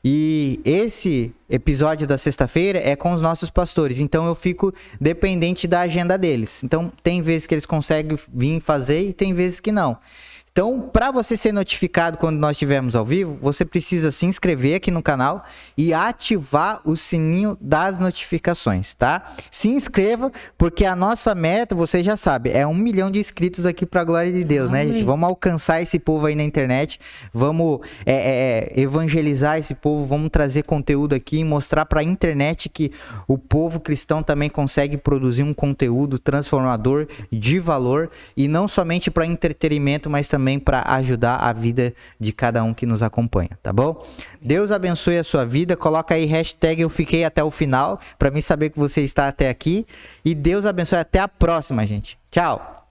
E esse episódio da sexta-feira é com os nossos pastores. Então eu fico dependente da agenda deles. Então tem vezes que eles conseguem vir fazer e tem vezes que não. Então, para você ser notificado quando nós estivermos ao vivo, você precisa se inscrever aqui no canal e ativar o sininho das notificações, tá? Se inscreva, porque a nossa meta, você já sabe, é 1 milhão de inscritos aqui para a glória de Deus, né, gente? Vamos alcançar esse povo aí na internet, vamos evangelizar esse povo, vamos trazer conteúdo aqui e mostrar para a internet que o povo cristão também consegue produzir um conteúdo transformador de valor e não somente para entretenimento, mas também para ajudar a vida de cada um que nos acompanha, tá bom? Deus abençoe a sua vida, coloca aí hashtag eu fiquei até o final, para mim saber que você está até aqui, e Deus abençoe, até a próxima, gente. Tchau!